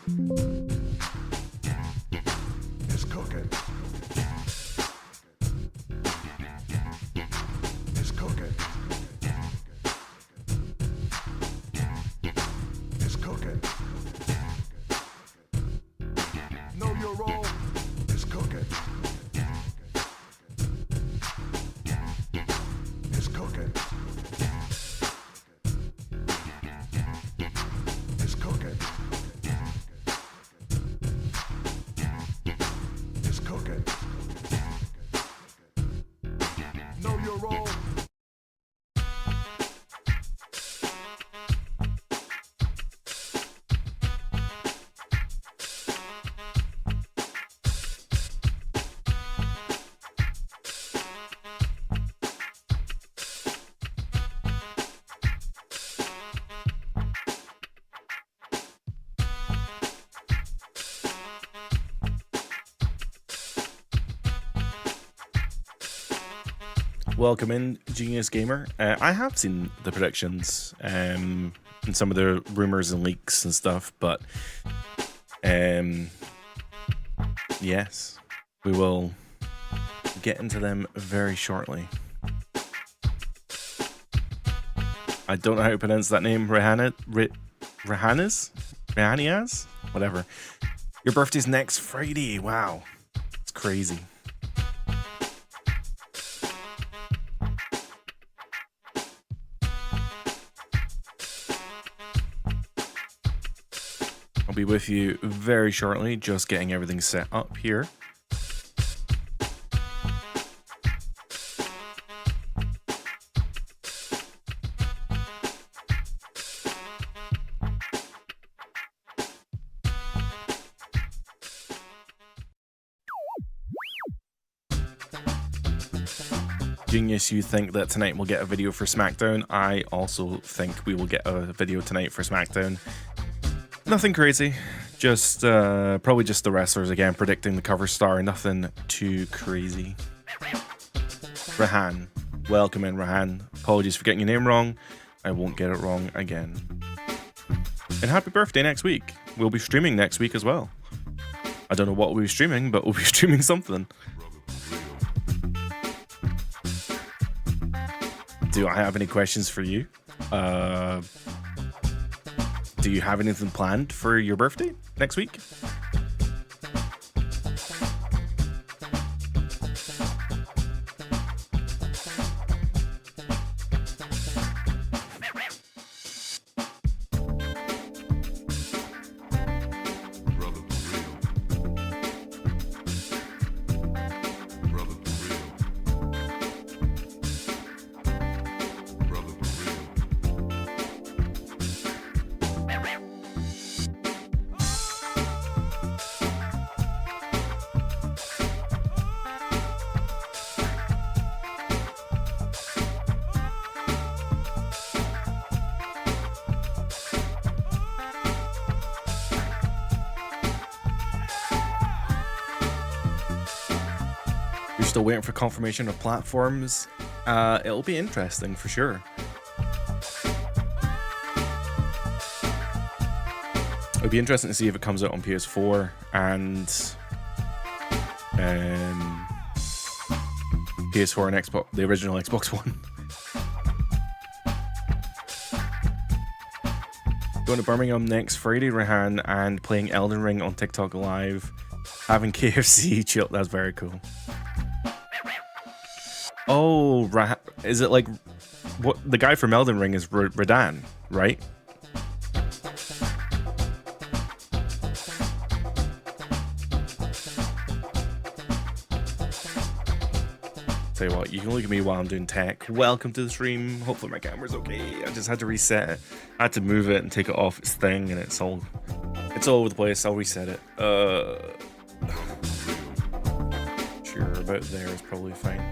It's cooking. It's cooking. It's cooking. Know your role. It's cooking. It's cooking. It's cooking. It's cooking. Know your role. Welcome in, Genius Gamer. I have seen the predictions and some of the rumors and leaks and stuff, but yes, we will get into them very shortly. I don't know how to pronounce that name. Rehanias? Whatever. Your birthday's next Friday. Wow. It's crazy. I'll be with you very shortly, just getting everything set up here. Genius, you think that tonight we'll get a video for SmackDown? I also think we will get a video tonight for SmackDown. Nothing crazy, just probably just the wrestlers again predicting the cover star. Nothing too crazy. Rahan, welcome in, Rahan. Apologies for getting your name wrong. I won't get it wrong again. And happy birthday next week. We'll be streaming next week as well. I don't know what we'll be streaming, but we'll be streaming something. Do I have any questions for you? Do you have anything planned for your birthday next week? Still waiting for confirmation of platforms. It'll be interesting for sure. It'll be interesting to see if it comes out on PS4 and PS4 and Xbox, the original Xbox One. Going to Birmingham next Friday, Rehan, and playing Elden Ring on TikTok Live, having KFC chill. That's very cool. Oh, is it like what the guy from Elden Ring is Radan, right? Tell you what, you can look at me while I'm doing tech. Welcome to the stream. Hopefully my camera's okay. I just had to reset it. I had to move it and take it off its thing, and it's all over the place. I'll reset it. Sure, about there is probably fine.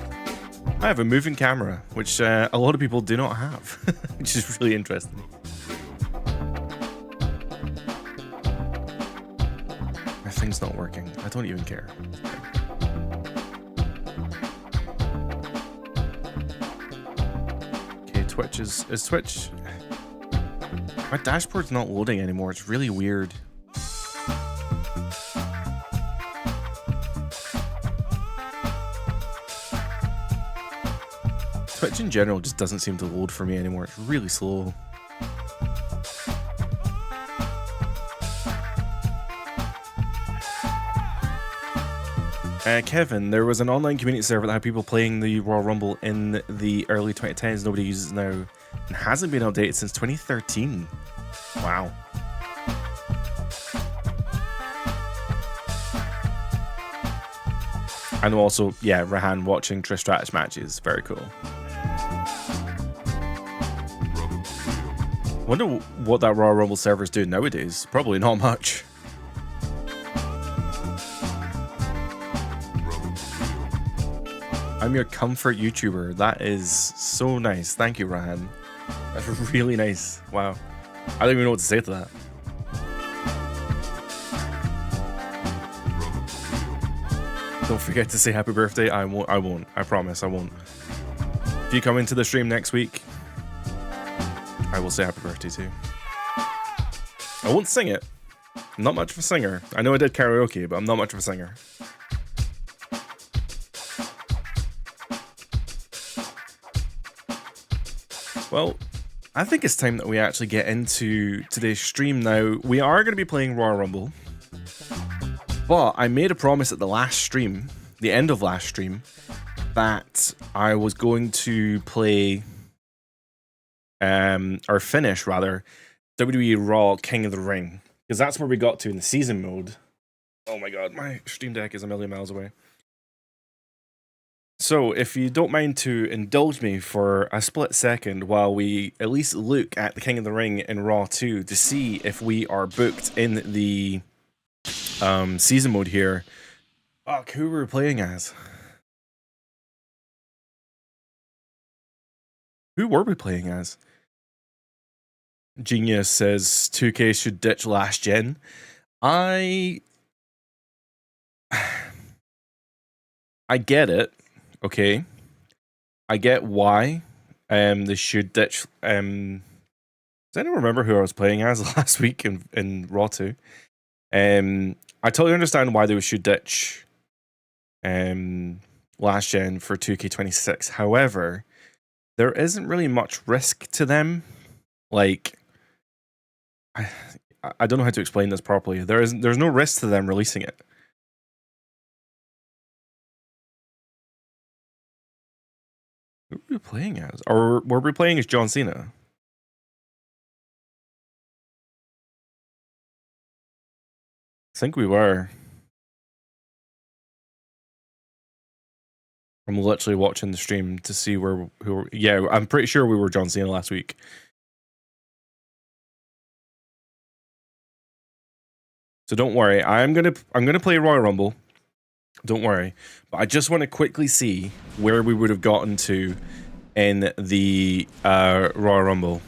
I have a moving camera, which a lot of people do not have, which is really interesting. My thing's not working. I don't even care. Okay, Twitch is Twitch. My dashboard's not loading anymore. It's really weird. Twitch in general just doesn't seem to load for me anymore. It's really slow. Kevin, there was an online community server that had people playing the Royal Rumble in the early 2010s. Nobody uses it now and hasn't been updated since 2013. Wow. And also, yeah, Rahan watching Trish Stratus matches. Very cool. Wonder what that Royal Rumble server's doing nowadays. Probably not much. I'm your comfort YouTuber. That is so nice. Thank you, Rahan. That's really nice. Wow. I don't even know what to say to that. Don't forget to say happy birthday. I won't. I promise I won't. If you come into the stream next week, I will say happy birthday to you. I won't sing it. I'm not much of a singer. I know I did karaoke, but I'm not much of a singer. Well, I think it's time that we actually get into today's stream now. We are going to be playing Royal Rumble, but I made a promise at the last stream, the end of last stream, that I was going to play, or finish rather, WWE Raw King of the Ring, because that's where we got to in the season mode. Oh my god, my stream deck is a million miles away. So, if you don't mind to indulge me for a split second while we at least look at the King of the Ring in Raw 2 to see if we are booked in the season mode here. Fuck, who were we playing as? Who were we playing as? Genius says 2K should ditch last gen. I get it. Okay, I get why they should ditch. Does anyone remember who I was playing as last week in Raw 2? I totally understand why they should ditch last gen for 2K26. However, there isn't really much risk to them. Like, I don't know how to explain this properly. There's no risk to them releasing it. Who were we playing as? Or were we playing as John Cena? I think we were. I'm literally watching the stream to see yeah, I'm pretty sure we were John Cena last week. So don't worry. I'm gonna play Royal Rumble. Don't worry, but I just want to quickly see where we would have gotten to in the Royal Rumble.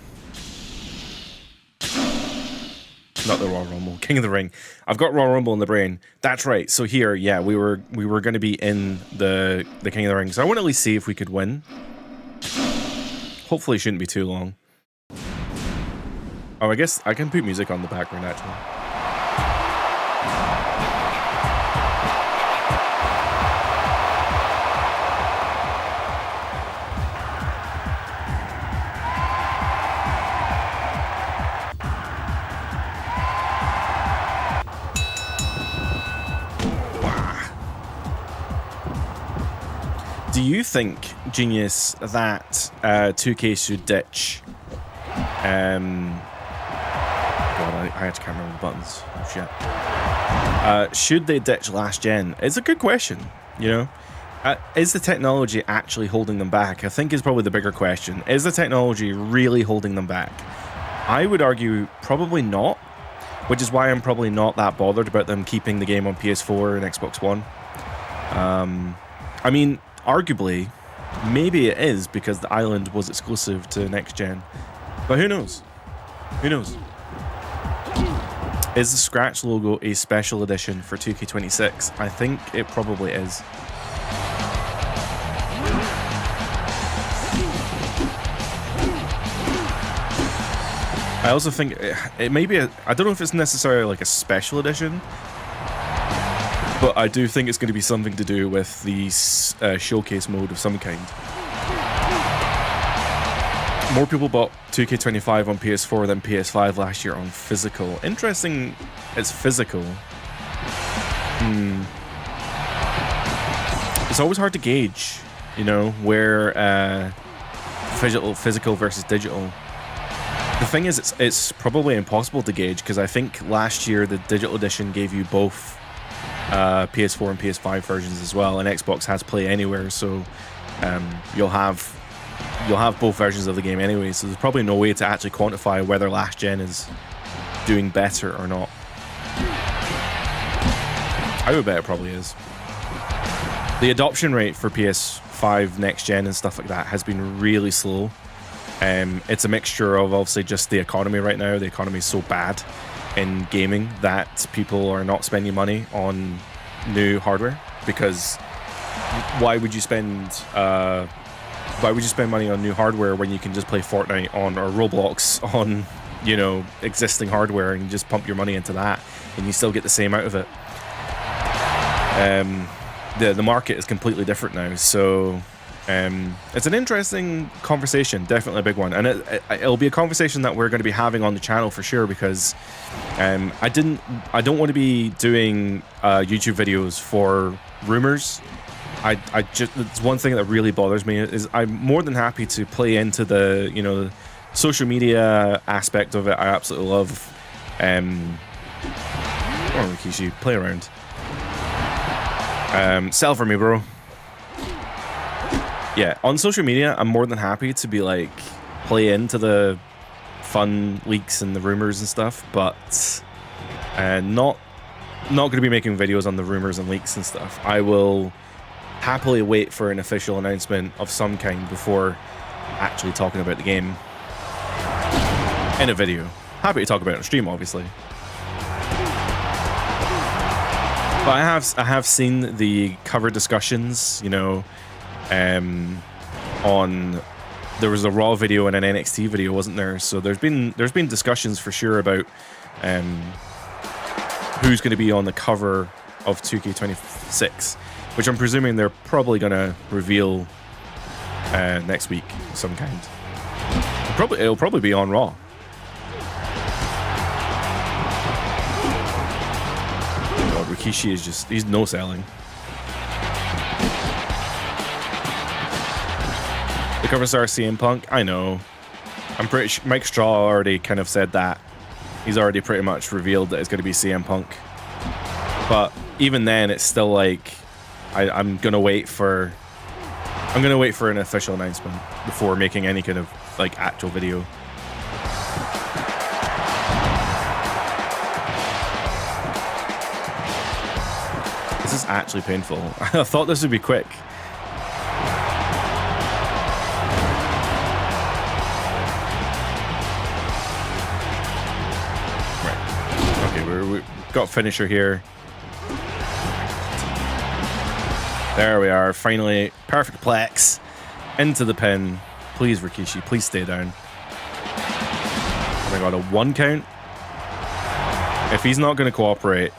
Not the Royal Rumble, King of the Ring. I've got Royal Rumble in the brain. That's right. So here, yeah, we were going to be in the King of the Ring. So I want to at least see if we could win. Hopefully, it shouldn't be too long. Oh, I guess I can put music on the background actually. Do you think, Genius, that 2K should ditch? God, I actually can't remember the buttons. Oh shit. Should they ditch last gen? It's a good question. You know, is the technology actually holding them back? I think is probably the bigger question. Is the technology really holding them back? I would argue probably not, which is why I'm probably not that bothered about them keeping the game on PS4 and Xbox One. I mean, arguably, maybe it is because the island was exclusive to next gen, but who knows? Who knows? Is the Scratch logo a special edition for 2K26? I think it probably is. I also think it may be I don't know if it's necessarily like a special edition, but I do think it's going to be something to do with the showcase mode of some kind. More people bought 2K25 on PS4 than PS5 last year on physical. Interesting, it's physical. It's always hard to gauge, you know, where physical versus digital. The thing is, it's probably impossible to gauge because I think last year the digital edition gave you both PS4 and PS5 versions as well, and Xbox has Play Anywhere, so you'll have both versions of the game anyway, so there's probably no way to actually quantify whether last gen is doing better or not. I would bet it probably is. The adoption rate for PS5 next gen and stuff like that has been really slow. It's a mixture of obviously just the economy right now. The economy is so bad in gaming that people are not spending money on new hardware, because why would you spend money on new hardware when you can just play Fortnite on or Roblox on, you know, existing hardware, and you just pump your money into that and you still get the same out of it. The market is completely different now, so it's an interesting conversation, definitely a big one, and it'll be a conversation that we're going to be having on the channel for sure, because I don't want to be doing YouTube videos for rumors. I just, it's one thing that really bothers me is I'm more than happy to play into the, you know, social media aspect of it. I absolutely love come on, Rikishi, play around. Sell for me, bro. Yeah, on social media, I'm more than happy to be like play into the fun leaks and the rumors and stuff, but not going to be making videos on the rumors and leaks and stuff. I will happily wait for an official announcement of some kind before actually talking about the game in a video. Happy to talk about it on stream, obviously. But I have seen the cover discussions, you know, on, there was a Raw video and an NXT video, wasn't there? So there's been discussions for sure about who's going to be on the cover of 2K26, which I'm presuming they're probably going to reveal next week of some kind. It'll probably be on Raw. God, Rikishi is just, he's no selling. The cover star CM Punk, I know. I'm pretty sure Mike Straw already kind of said that. He's already pretty much revealed that it's going to be CM Punk. But even then, it's still like, I'm gonna wait for an official announcement before making any kind of like actual video. This is actually painful. I thought this would be quick. Right. Okay, we've got finisher here. There we are, finally, perfect plex into the pin. Please, Rikishi, please stay down. Oh my god, a 1 count? If he's not going to cooperate,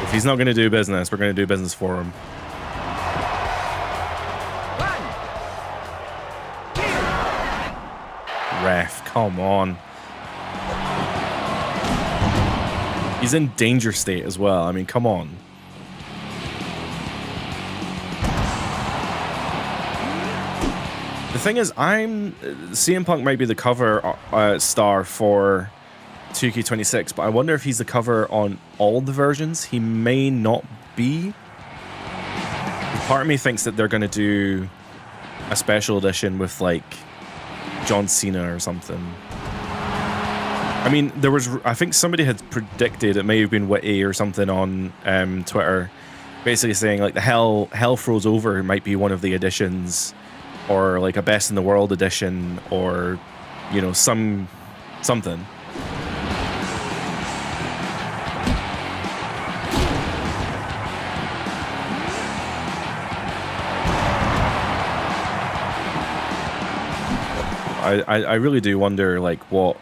if he's not going to do business, we're going to do business for him. Ref, come on. He's in danger state as well. I mean, come on. The thing is, CM Punk might be the cover star for 2K26, but I wonder if he's the cover on all the versions. He may not be. Part of me thinks that they're going to do a special edition with like John Cena or something. I mean, I think somebody had predicted, it may have been Witty or something on Twitter, basically saying like the Hell Froze Over might be one of the editions, or like a Best in the World edition, or, you know, something. I really do wonder like what.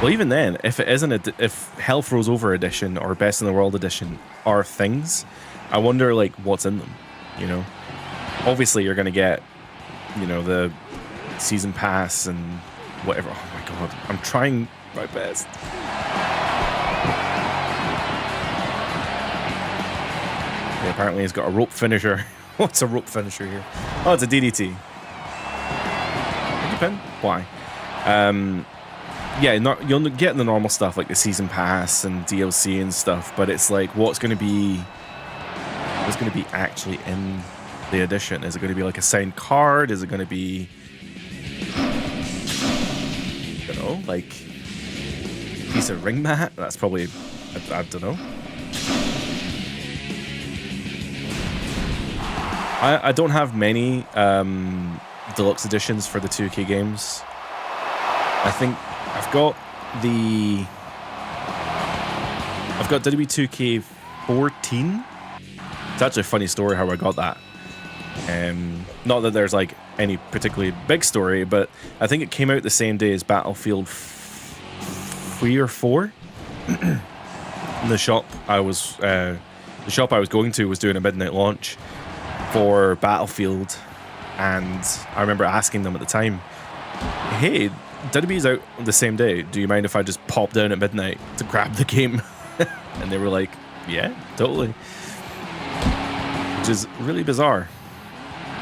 Well, even then, if it isn't if Hell Froze Over edition or Best in the World edition are things, I wonder like what's in them. You know, obviously you're gonna get, you know, the season pass and whatever. Oh my god, I'm trying my best. Yeah, apparently he's got a rope finisher. What's a rope finisher here? Oh, it's a DDT. Pin? Why? Yeah, you'll get the normal stuff like the season pass and DLC and stuff, but it's like what's going to be actually in the edition? Is it going to be like a signed card? Is it going to be, I don't know, like a piece of ring mat? That's probably, I don't know. I don't have many deluxe editions for the 2K games. I think I've got WWE 2K14. It's actually a funny story how I got that. Not that there's like any particularly big story, but I think it came out the same day as Battlefield 3 or 4. The shop I was going to was doing a midnight launch for Battlefield, and I remember asking them at the time, "Hey, WWE's out the same day. Do you mind if I just pop down at midnight to grab the game?" And they were like, "Yeah, totally." Which is really bizarre.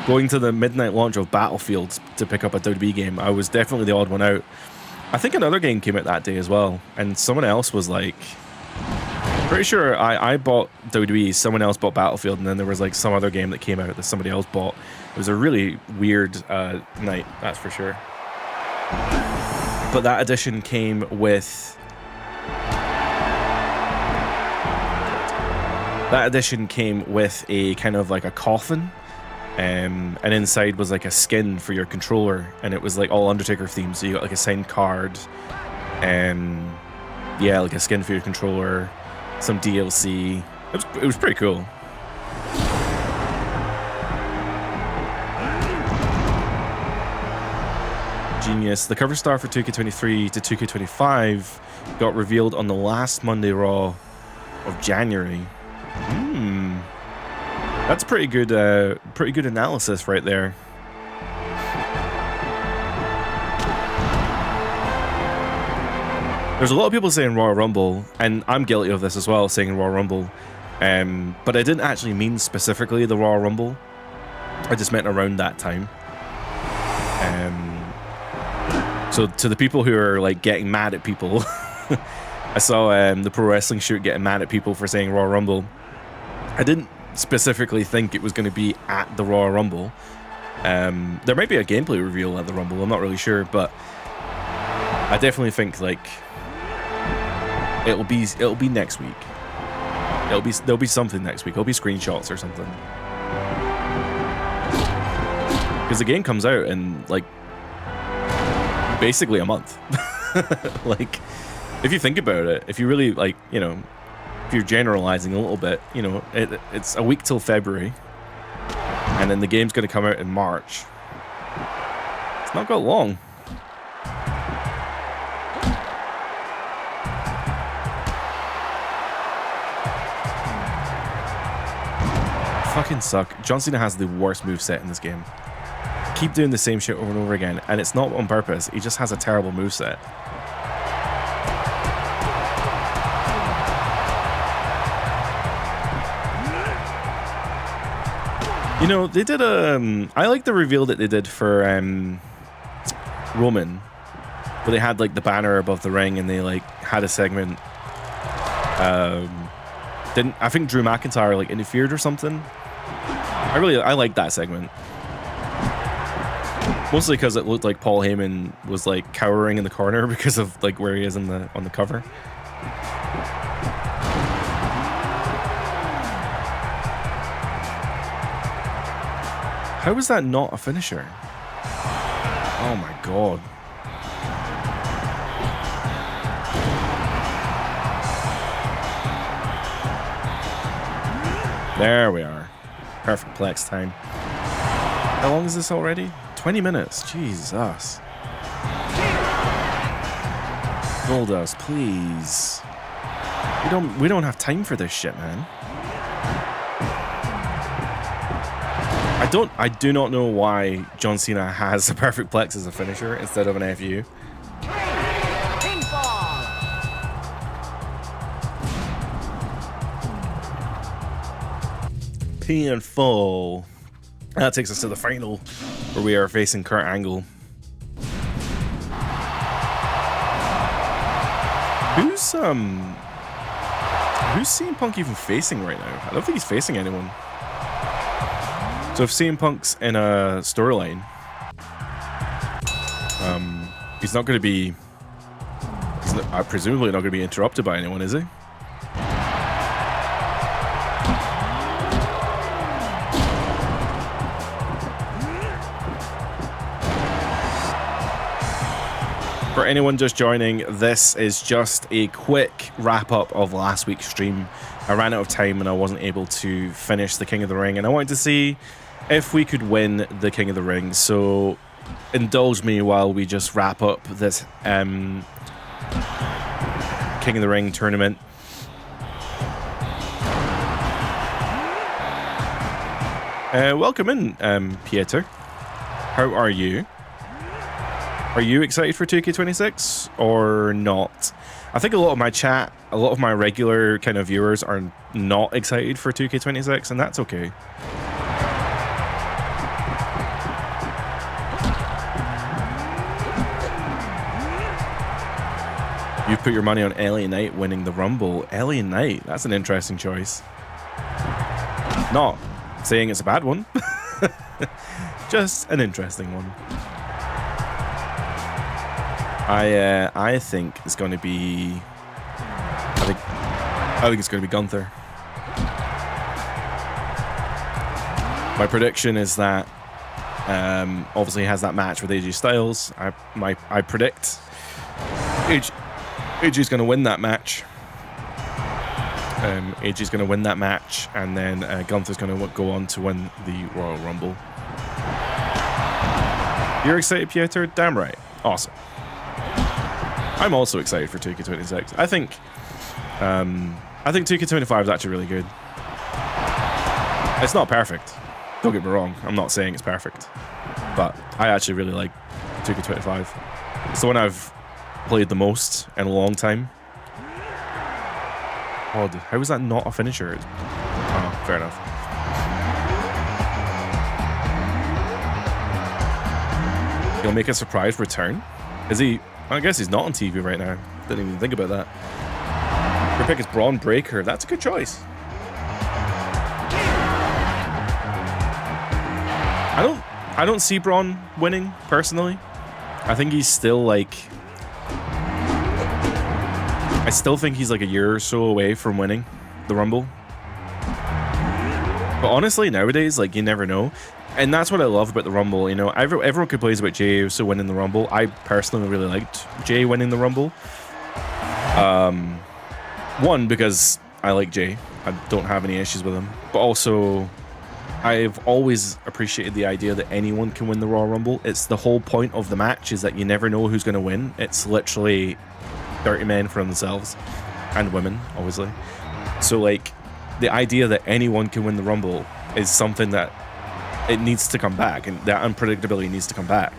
Going to the midnight launch of Battlefield to pick up a WWE game, I was definitely the odd one out. I think another game came out that day as well, and someone else was like, pretty sure I bought WWE, someone else bought Battlefield, and then there was like some other game that came out that somebody else bought. It was a really weird night, that's for sure. But that edition came with a kind of like a coffin, and inside was like a skin for your controller, and it was like all Undertaker themed. So you got like a signed card, and yeah, like a skin for your controller, some DLC. It was pretty cool. Genius. The cover star for 2K23 to 2K25 got revealed on the last Monday Raw of January. That's pretty good analysis right there. There's a lot of people saying Royal Rumble, and I'm guilty of this as well, saying Royal Rumble. But I didn't actually mean specifically the Royal Rumble. I just meant around that time. So to the people who are like getting mad at people, I saw the Pro Wrestling Shoot getting mad at people for saying Royal Rumble. I didn't specifically think it was going to be at the Royal Rumble. There might be a gameplay reveal at the Rumble, I'm not really sure, but I definitely think like it'll be next week. There'll be something next week. It'll be screenshots or something. Because the game comes out in like basically a month. Like, if you think about it, if you really like, you know, if you're generalizing a little bit, you know, it's a week till February, and then the game's going to come out in March. It's not got long. Fucking suck. John Cena has the worst moveset in this game. Keep doing the same shit over and over again, and it's not on purpose. He just has a terrible moveset. You know, they did I like the reveal that they did for Roman, where they had like the banner above the ring, and they like had a segment. I think Drew McIntyre like interfered or something. I like that segment. Mostly because it looked like Paul Heyman was like cowering in the corner because of like where he is on the cover. How is that not a finisher? Oh my god. There we are. Perfect plex time. How long is this already? 20 minutes. Jesus. Goldust, please. We don't have time for this shit, man. I I do not know why John Cena has a perfect plex as a finisher instead of an FU. Pinfall. That takes us to the final, where we are facing Kurt Angle. Who's CM Punk even facing right now? I don't think he's facing anyone. So if CM Punk's in a storyline, he's not going to be, presumably not going to be interrupted by anyone, is he? For anyone just joining, this is just a quick wrap-up of last week's stream. I ran out of time and I wasn't able to finish the King of the Ring, and I wanted to see if we could win the King of the Ring. So indulge me while we just wrap up this King of the Ring tournament. Welcome in, Pieter. How are you? Are you excited for 2K26 or not? I think a lot of my chat, a lot of my regular kind of viewers are not excited for 2K26, and that's okay. You put your money on LA Knight winning the Rumble. LA Knight, that's an interesting choice. Not saying it's a bad one, just an interesting one. I think it's going to be. I think it's going to be Gunther. My prediction is that obviously he has that match with AJ Styles. I predict AJ's going to win that match. AJ's going to win that match, and then Gunther's going to go on to win the Royal Rumble. You're excited, Pieter? Damn right. Awesome. I'm also excited for 2K26. I think 2K25 is actually really good. It's not perfect. Don't get me wrong. I'm not saying it's perfect, but I actually really like 2K25. It's the one I've played the most in a long time. Odd. How is that not a finisher? Oh, fair enough. He'll make a surprise return. Is he? I guess he's not on TV right now. Didn't even think about that. Your pick is Braun Breaker. That's a good choice. I don't see Braun winning personally. I think he's still like. I still think he's like a year or so away from winning the Rumble. But honestly, nowadays, like, you never know. And that's what I love about the Rumble. You know, everyone complains about Jey Uso winning the Rumble. I personally really liked Jey winning the Rumble. One, because I like Jey. I don't have any issues with him. But also, I've always appreciated the idea that anyone can win the Royal Rumble. It's the whole point of the match is that you never know who's going to win. It's literally dirty men for themselves. And women, obviously. So, like, the idea that anyone can win the Rumble is something that it needs to come back, and that unpredictability needs to come back.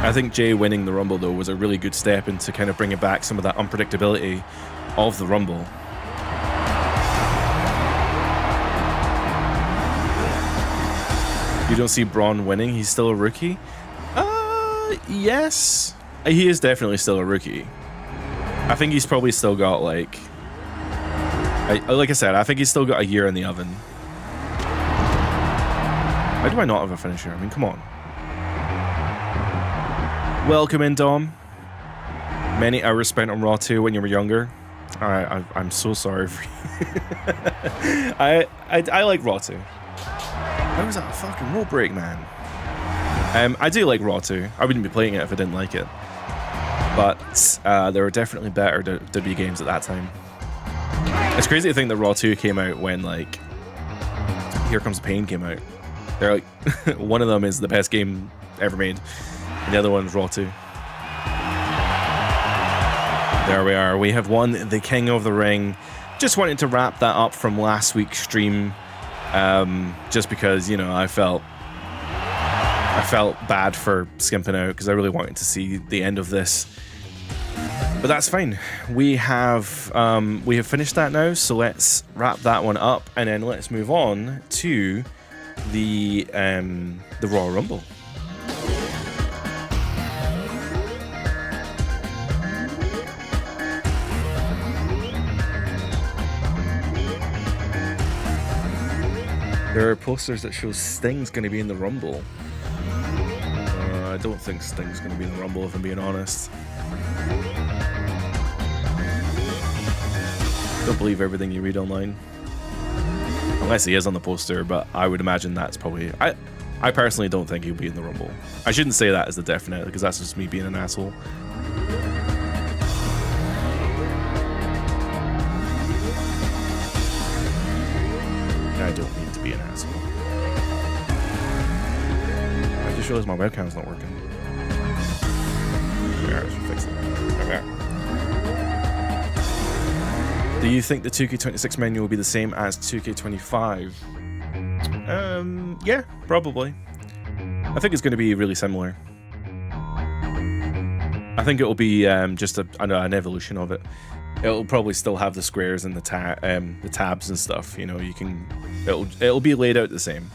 I think Jey winning the Rumble, though, was a really good step into kind of bringing back some of that unpredictability of the Rumble. You don't see Braun winning? He's still a rookie? Yes. He is definitely still a rookie. I think he's probably still got, like I said, I think he's still got a year in the oven. Why do I not have a finisher? I mean, come on. Welcome in, Dom. Many hours spent on Raw 2 when you were younger. I'm so sorry for you. I like Raw 2. How was that a fucking roll break, man? I do like Raw 2. I wouldn't be playing it if I didn't like it. But there were definitely better WWE games at that time. It's crazy to think that Raw 2 came out when, like, Here Comes the Pain came out. They're like, one of them is the best game ever made, and the other one's Raw 2. There we are. We have won the King of the Ring just wanted to wrap that up from last week's stream, just because, you know, I felt bad for skimping out because I really wanted to see the end of this. But that's fine. We have finished that now, so let's wrap that one up, and then let's move on to the Royal Rumble. There are posters that show Sting's going to be in the Rumble. I don't think Sting's going to be in the Rumble, if I'm being honest. Don't believe everything you read online. Unless he is on the poster, but I would imagine that's probably... I personally don't think he'll be in the Rumble. I shouldn't say that as a definite, because that's just me being an asshole. I don't mean to be an asshole. I just realized my webcam's not working. Alright, I should fix it. Okay. Do you think the 2K26 menu will be the same as 2K25? Yeah, probably. I think it's going to be really similar. I think it will be just an evolution of it. It'll probably still have the squares and the tabs and stuff. You know, you can. It'll be laid out the same.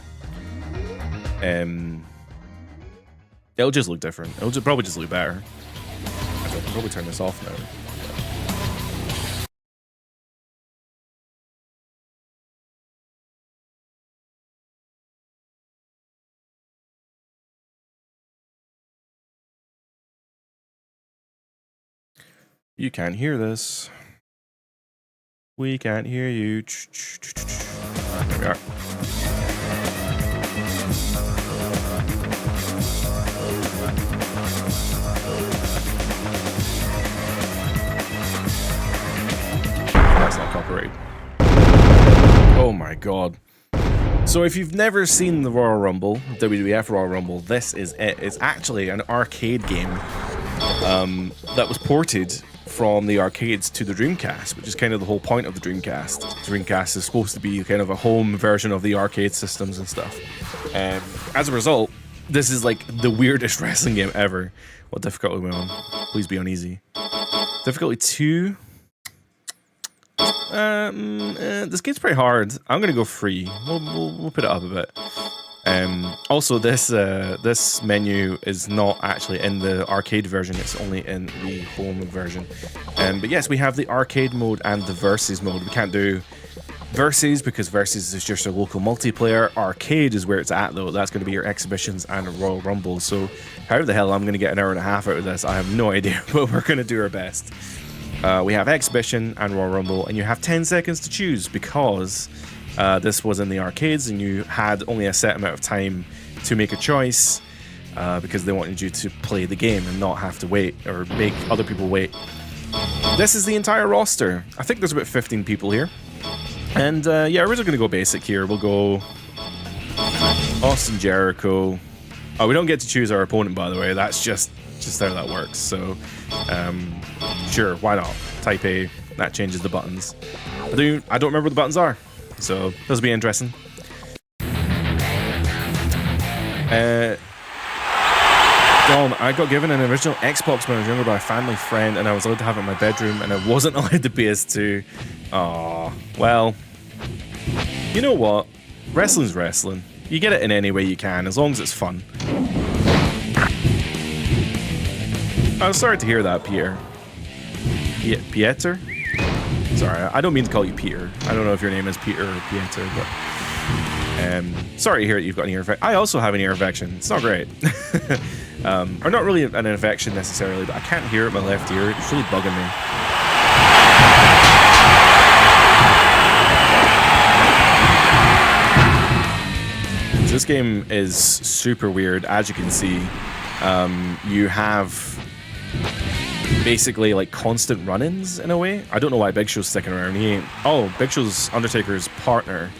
It'll just look different. It'll probably just look better. I'll probably turn this off now. You can't hear this. We can't hear you. There we are. That's not copyright. Oh my god. So if you've never seen the Royal Rumble, WWF Royal Rumble, this is it. It's actually an arcade game that was ported from the arcades to the Dreamcast, which is kind of the whole point of the Dreamcast. Dreamcast is supposed to be kind of a home version of the arcade systems and stuff. As a result, this is like the weirdest wrestling game ever. What difficulty am I on? Please be on easy. Difficulty 2. This game's pretty hard. I'm gonna go free. We'll put it up a bit. Also, this menu is not actually in the arcade version, it's only in the home version. But yes, we have the arcade mode and the versus mode. We can't do versus because versus is just a local multiplayer. Arcade is where it's at though. That's going to be your exhibitions and Royal Rumble. So how the hell I'm going to get an hour and a half out of this, I have no idea, but we're going to do our best. We have exhibition and Royal Rumble, and you have 10 seconds to choose because this was in the arcades and you had only a set amount of time to make a choice because they wanted you to play the game and not have to wait or make other people wait. This is the entire roster. I think there's about 15 people here. And yeah, we're just going to go basic here. We'll go Austin Jericho. Oh, we don't get to choose our opponent, by the way. That's just how that works. So sure, why not? Type A. That changes the buttons. I don't remember what the buttons are. So this will be interesting. Dom, I got given an original Xbox when I was younger by a family friend, and I was allowed to have it in my bedroom, and I wasn't allowed the PS2. Aw, well, you know what? Wrestling's wrestling. You get it in any way you can, as long as it's fun. I'm sorry to hear that, Pierre. Pieter? Sorry, I don't mean to call you Peter. I don't know if your name is Peter or Pieter, but sorry to hear that you've got an ear infection. I also have an ear infection. It's not great. Or not really an infection necessarily, but I can't hear it in my left ear. It's really bugging me. This game is super weird. As you can see, you have basically like constant run-ins in a way. I don't know why Big Show's sticking around. He ain't. Oh, Big Show's Undertaker's partner.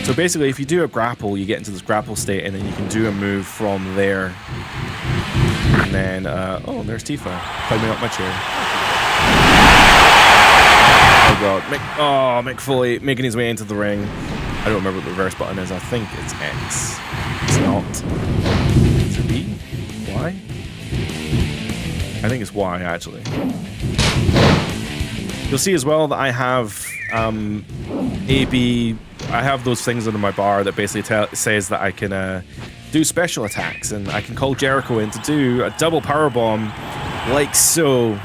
So basically, if you do a grapple, you get into this grapple state, and then you can do a move from there. And then, oh, there's Tifa climbing up my chair. Oh god, Mick Foley making his way into the ring. I don't remember what the reverse button is. I think it's X. It's not. Is it B? Y? I think it's Y, actually. You'll see as well that I have A, B. I have those things under my bar that basically says that I can do special attacks, and I can call Jericho in to do a double powerbomb like so.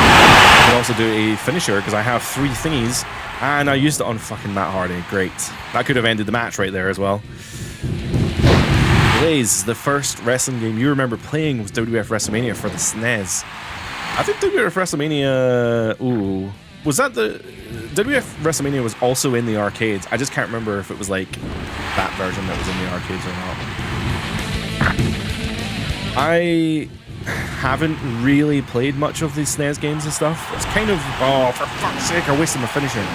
I can also do a finisher because I have 3 thingies, and I used it on fucking Matt Hardy. Great. That could have ended the match right there as well. Blaze, the first wrestling game you remember playing was WWF WrestleMania for the SNES. I think WWF WrestleMania... Ooh. Was that the... WWF WrestleMania was also in the arcades. I just can't remember if it was like that version that was in the arcades or not. I haven't really played much of these SNES games and stuff. It's kind of... Oh, for fuck's sake, I wasted my finisher.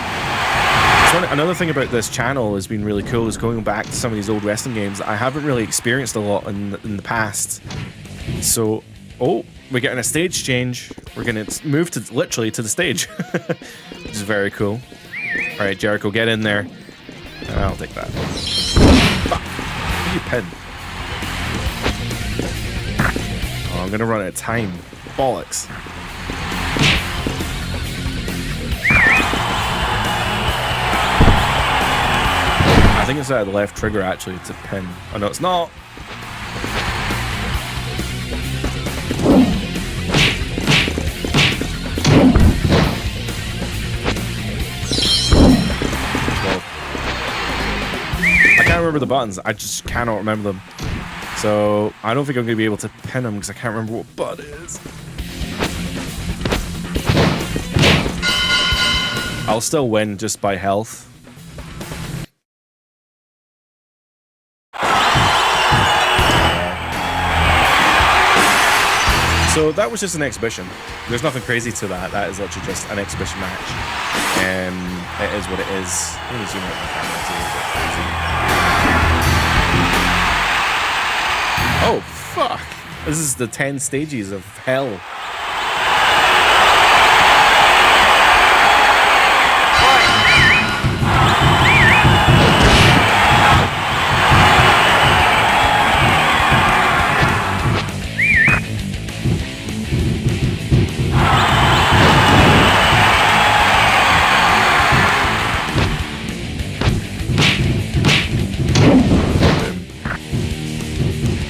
Another thing about this channel has been really cool is going back to some of these old wrestling games that I haven't really experienced a lot in the past. So, oh, we're getting a stage change. We're going to move to literally to the stage, which is very cool. All right, Jericho, get in there. I'll take that. Fuck. You pin. Oh, I'm going to run out of time. Bollocks. I think it's the left trigger actually to pin. Oh no, it's not. Well, I can't remember the buttons. I just cannot remember them. So I don't think I'm going to be able to pin them because I can't remember what button it is. I'll still win just by health. So that was just an exhibition. There's nothing crazy to that. That is literally just an exhibition match. It is what it is. Let me zoom out my camera to see. Oh, fuck. This is the 10 stages of hell.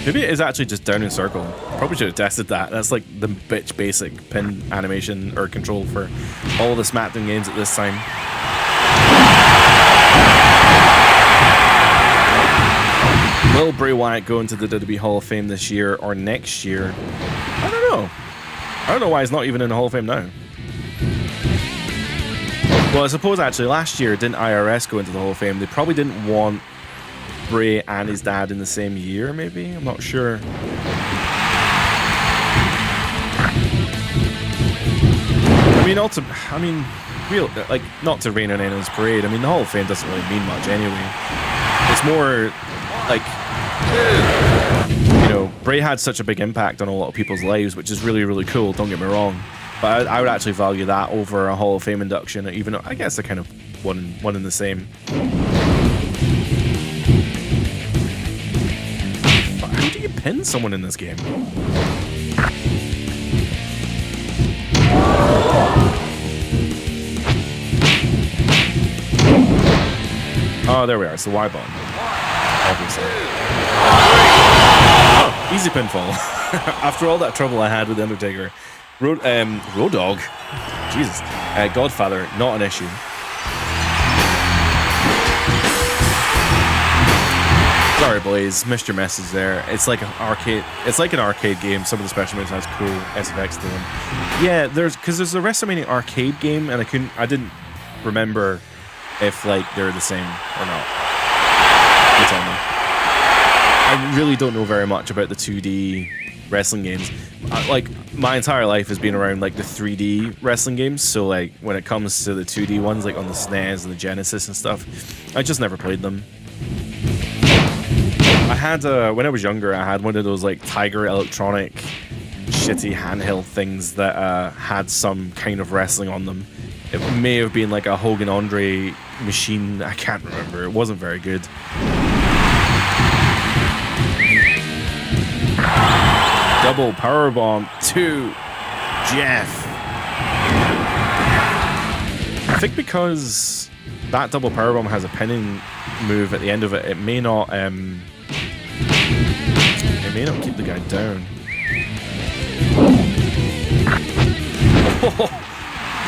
Maybe it is actually just down in circle. Probably should have tested that. That's like the bitch basic pin animation or control for all the SmackDown games at this time. Will Bray Wyatt go into the WWE Hall of Fame this year or next year? I don't know. I don't know why he's not even in the Hall of Fame now. Well, I suppose actually last year didn't IRS go into the Hall of Fame? They probably didn't want Bray and his dad in the same year, maybe? I'm not sure. Not to rain on anyone's parade. I mean, the Hall of Fame doesn't really mean much anyway. It's more like, you know, Bray had such a big impact on a lot of people's lives, which is really, really cool, don't get me wrong. But I would actually value that over a Hall of Fame induction, even though I guess they're kind of one in the same. How do you pin someone in this game? Oh, there we are. It's the Y button. Obviously. Oh, easy pinfall. After all that trouble I had with The Undertaker. Road Dogg. Jesus. Godfather, not an issue. Sorry, Blaze, missed your message there. It's like an arcade. It's like an arcade game. Some of the special moves has cool SFX to them. Yeah, there's a WrestleMania arcade game, and I didn't remember if like they're the same or not. You tell me. I really don't know very much about the 2D wrestling games. Like my entire life has been around like the 3D wrestling games. So like when it comes to the 2D ones, like on the SNES and the Genesis and stuff, I just never played them. I had, when I was younger, I had one of those like Tiger Electronic shitty handheld things that had some kind of wrestling on them. It may have been like a Hogan Andre machine. I can't remember. It wasn't very good. Double powerbomb to Jeff. I think because that double powerbomb has a pinning move at the end of it, it may not keep the guy down.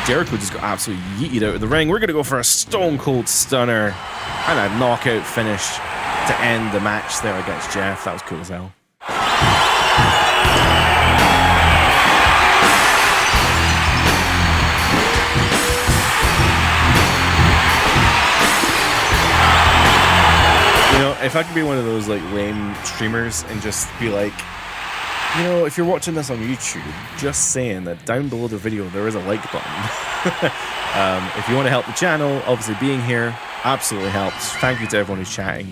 Jericho just got absolutely yeeted out of the ring. We're going to go for a Stone Cold Stunner and a knockout finish to end the match there against Jeff. That was cool as hell. You know, if I could be one of those like lame streamers and just be like, you know, if you're watching this on YouTube, just saying that down below the video there is a like button. If you want to help the channel, obviously being here absolutely helps. Thank you to everyone who's chatting.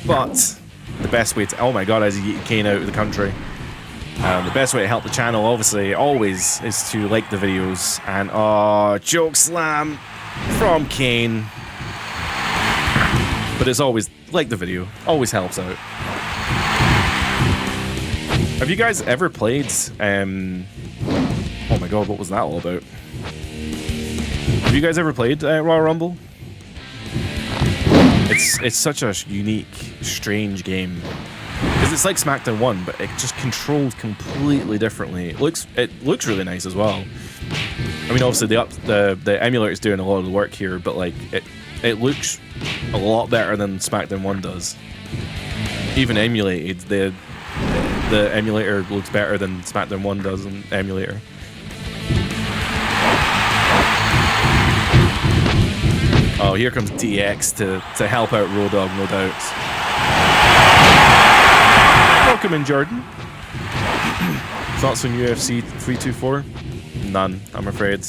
But the best way to, oh my god, I just yeeted Kane out of the country. The best way to help the channel, obviously, always is to like the videos. And choke slam from Kane. But it's always like the video, always helps out. Have you guys ever played, oh my god, what was that all about? Have you guys ever played Royal Rumble? It's such a unique, strange game. Because it's like SmackDown 1, but it just controls completely differently. It looks really nice as well. I mean, obviously the emulator's doing a lot of the work here, but like it looks a lot better than SmackDown 1 does. Even emulated, the emulator looks better than SmackDown 1 does in emulator. Oh, here comes DX to help out Road Dogg, no doubt. Welcome in, Jordan. Thoughts on UFC 324? None, I'm afraid.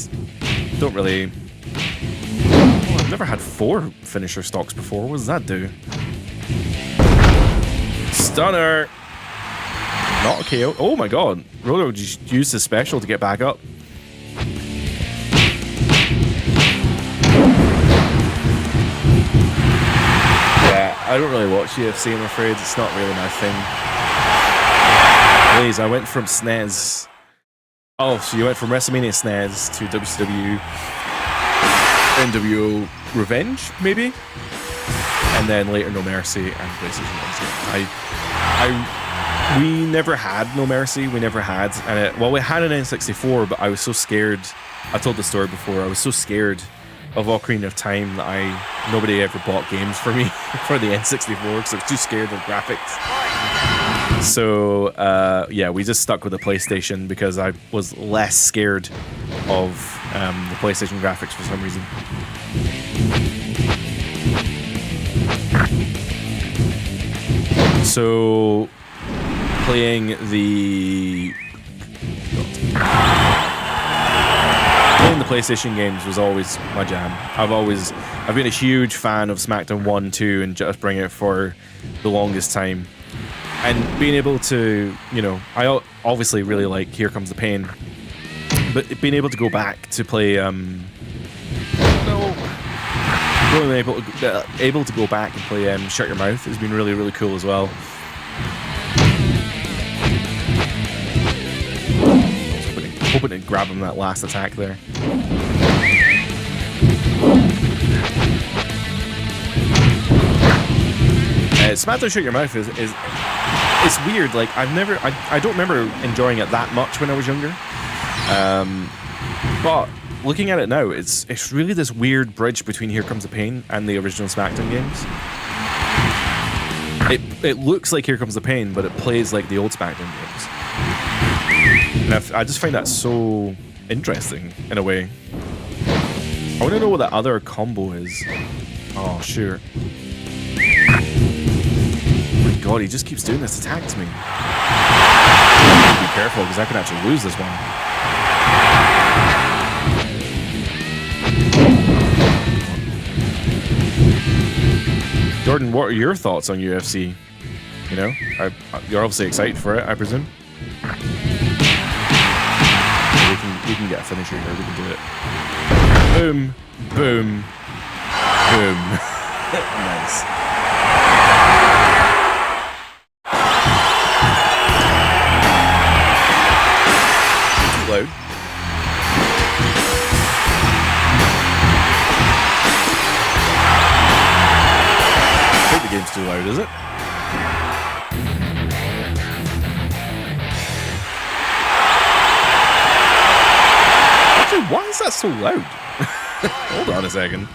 Don't really... Oh, I've never had 4 finisher stocks before. What does that do? Stunner! Not a KO. Oh my god. Road Dogg just used his special to get back up. Yeah, I don't really watch UFC, I'm afraid. It's not really my thing. Please, I went from SNES. Oh, so you went from WrestleMania SNES to WCW NWO Revenge, maybe? And then later No Mercy and PlayStation 1. We never had No Mercy. We never had. And well, we had an N64, but I was so scared. I told the story before. I was so scared of Ocarina of Time that nobody ever bought games for me for the N64 because I was too scared of graphics. So yeah, we just stuck with the PlayStation because I was less scared of the PlayStation graphics for some reason. So playing the PlayStation games was always my jam. I've been a huge fan of SmackDown 1, 2, and Just Bring It for the longest time. And being able to, you know, I obviously really like Here Comes the Pain, but being able to go back to play, able to go back and play Shut Your Mouth has been really, really cool as well. Hoping to grab him that last attack there. SmackDown Shut Your Mouth is it's weird. Like I don't remember enjoying it that much when I was younger. But looking at it now, it's really this weird bridge between Here Comes the Pain and the original SmackDown games. It looks like Here Comes the Pain, but it plays like the old SmackDown games. And I just find that so interesting in a way. I want to know what that other combo is. Oh, sure. Oh my god, he just keeps doing this attack to me. Be careful, because I could actually lose this one. Jordan, what are your thoughts on UFC? You know, you're obviously excited for it, I presume. We can get a finisher here. We can do it. Boom, boom, boom. Nice. Too loud. I think the game's too loud, is it? Actually, why is that so loud? Hold on a second.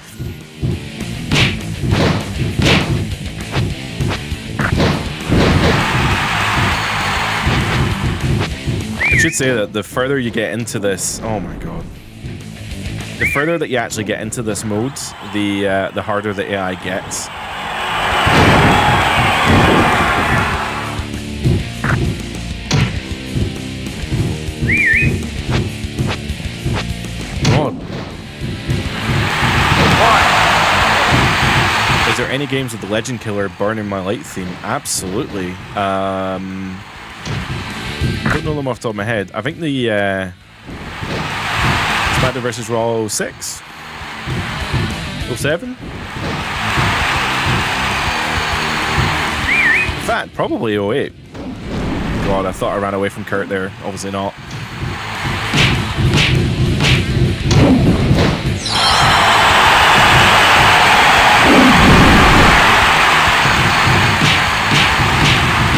I should say that the further you get into this, oh my god, the further that you actually get into this mode, the harder the AI gets. Is there any games with the Legend Killer burning my light theme? Absolutely. Don't know them off the top of my head. I think the Spider vs. Raw 06? 07? In fact, probably 08. God, I thought I ran away from Kurt there. Obviously not.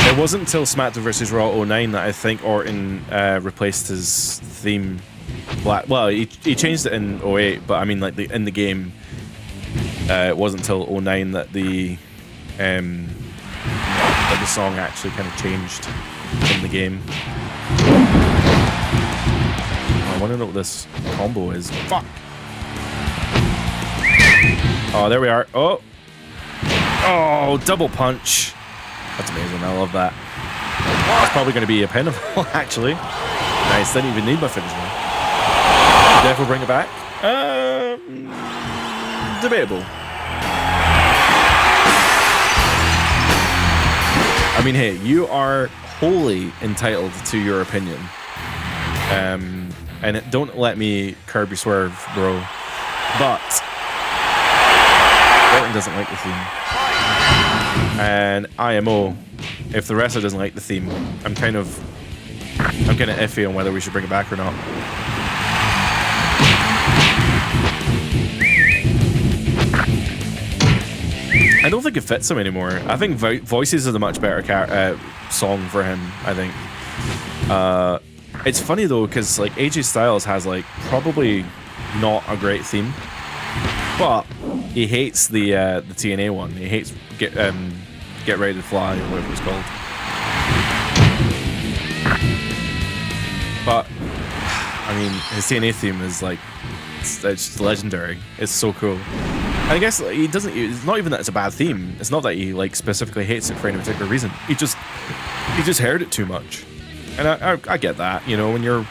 It wasn't until SmackDown vs. Raw 09 that I think Orton replaced his theme. Well, he changed it in 08, but I mean, like in the game, it wasn't until 09 that the song actually kind of changed in the game. I want to know what this combo is. Fuck. Oh, there we are. Oh, double punch. That's amazing. I love that. That's probably going to be a pinnacle, actually. Nice. Didn't even need my finish one. Therefore, bring it back. Debatable. I mean, hey, you are wholly entitled to your opinion. And don't let me curb your swerve, bro. But Orton doesn't like the theme. And IMO, if the wrestler doesn't like the theme, I'm kind of iffy on whether we should bring it back or not. I don't think it fits him anymore. I think Voices is a much better song for him, I think. It's funny though, because like AJ Styles has like probably not a great theme, but he hates the TNA one. He hates Get Ready to Fly, or whatever it's called. But I mean, his TNA theme is like it's just legendary. It's so cool. And I guess he doesn't. It's not even that it's a bad theme. It's not that he like specifically hates it for any particular reason. He just heard it too much. And I get that. You know, when you're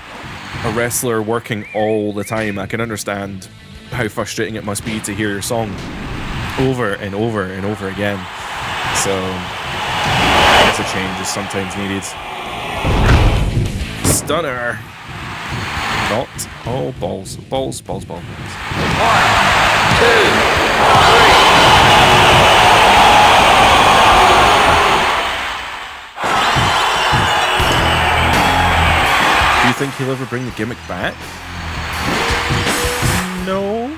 a wrestler working all the time, I can understand how frustrating it must be to hear your song over and over and over again. So I guess a change is sometimes needed. Stunner. Not all balls. Balls. 1, 2, 3. Do you think he'll ever bring the gimmick back? No.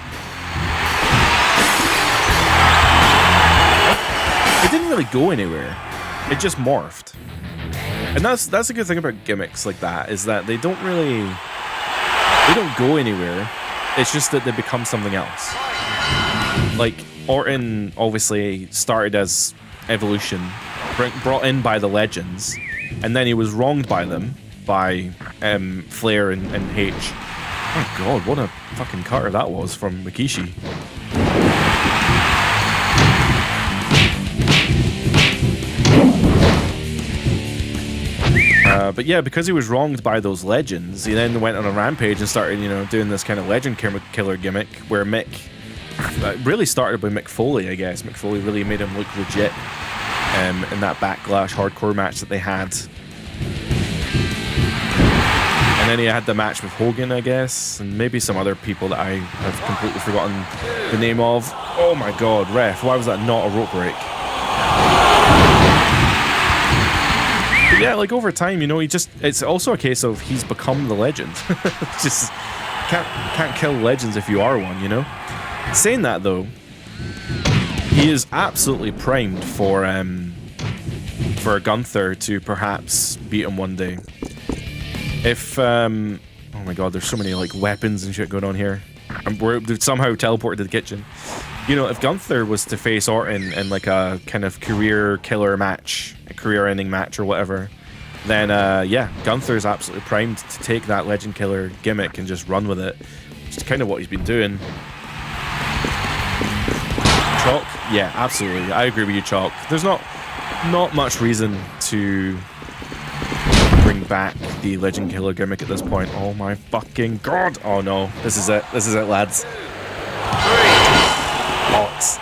It didn't really go anywhere. It just morphed. And that's a good thing about gimmicks like that, is that they don't go anywhere. It's just that they become something else. Like Orton obviously started as Evolution, brought in by the Legends, and then he was wronged by them, by Flair and H. Oh god, what a fucking cutter that was from Rikishi. But yeah, because he was wronged by those legends, he then went on a rampage and started, you know, doing this kind of legend killer gimmick where Mick really started by Mick Foley, I guess. Mick Foley really made him look legit in that Backlash hardcore match that they had. And And then he had the match with Hogan, I guess, and maybe some other people that I have completely forgotten the name of. Oh my god, ref, why was that not a rope break? But yeah, like over time, you know, it's also a case of he's become the legend. Just can't kill legends if you are one, you know? Saying that though, he is absolutely primed for Gunther to perhaps beat him one day. If oh my god, there's so many like weapons and shit going on here. We're somehow teleported to the kitchen. You know, if Gunther was to face Orton in like a kind of career killer match, a career-ending match or whatever, then yeah, Gunther's absolutely primed to take that legend killer gimmick and just run with it. Which is kind of what he's been doing. Chalk? Yeah, absolutely. I agree with you, Chalk. There's not much reason to bring back the legend killer gimmick at this point. Oh my fucking god! Oh no, this is it. This is it, lads. Box.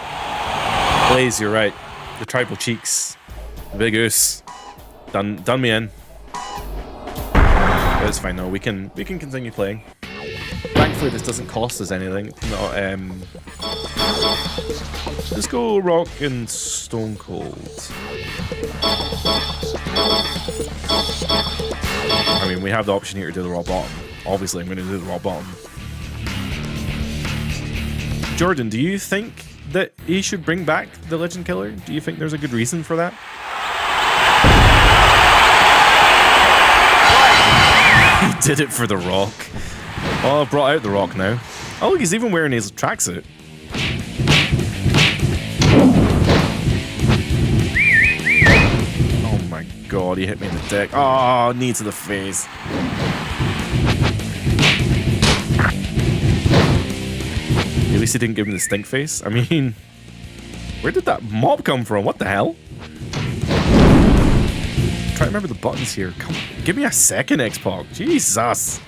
Blaze, you're right. The tribal cheeks. The big oos. Done me in. But it's fine though. We can continue playing. Thankfully, this doesn't cost us anything. No, let's go Rock and Stone Cold. I mean, we have the option here to do the Raw Bottom. Obviously, I'm going to do the Raw Bottom. Jordan, do you think that he should bring back the Legend Killer? Do you think there's a good reason for that? He did it for The Rock. Oh, I brought out The Rock now. Oh, look, he's even wearing his tracksuit. Oh my god, he hit me in the dick. Oh, knee to the face. At least he didn't give him the stink face. I mean, where did that mop come from? What the hell? I'm trying to remember the buttons here. Come on, give me a second, X-Pac. Jesus.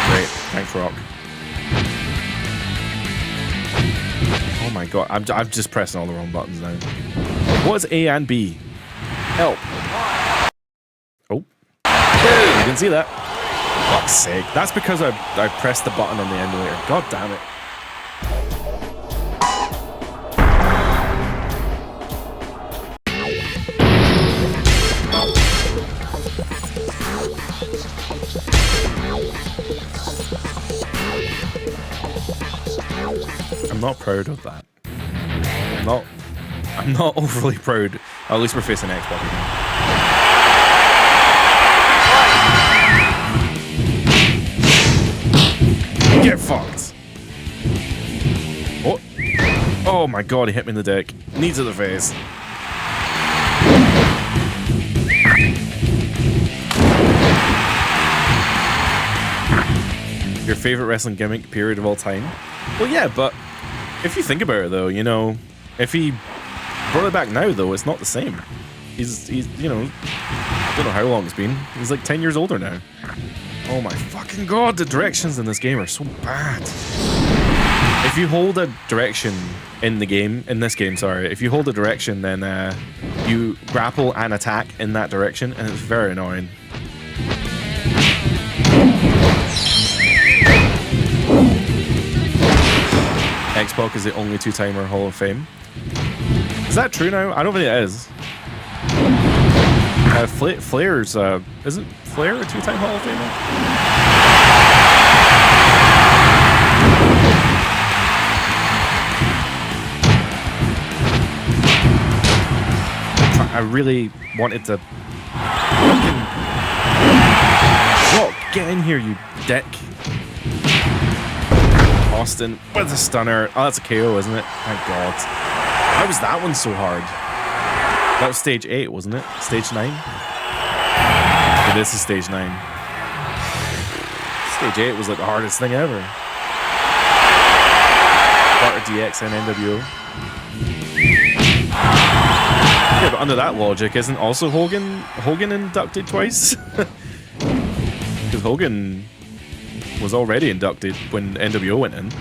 Great. Thanks, Rock. Oh my god, I'm just pressing all the wrong buttons now. What is A and B? Help. Oh. You didn't see that. Fuck's sake. That's because I pressed the button on the emulator. God damn it. I'm not proud of that. I'm not overly proud. At least we're facing Xbox again. Get fucked. What? Oh my god, he hit me in the dick. Knee to the face. Your favorite wrestling gimmick period of all time? Well, yeah, but if you think about it, though, you know, if he brought it back now, though, it's not the same. He's you know, I don't know how long it's been. He's like 10 years older now. Oh my fucking god, the directions in this game are so bad. If you hold a direction in this game, sorry, if you hold a direction, then you grapple and attack in that direction, and it's very annoying. X-Pac is the only two-timer Hall of Fame. Is that true now? I don't think it is. Flair's, isn't Flair a two-time Hall of Famer? I really wanted to fucking... Whoa, get in here, you dick. Austin with a stunner. Oh, that's a KO, isn't it? Thank God. How was that one so hard? That was stage 8, wasn't it? Stage 9? Yeah, this is stage 9. Stage 8 was like the hardest thing ever. Part of DX and NWO. Yeah, but under that logic, isn't also Hogan inducted twice? Because Hogan was already inducted when NWO went in.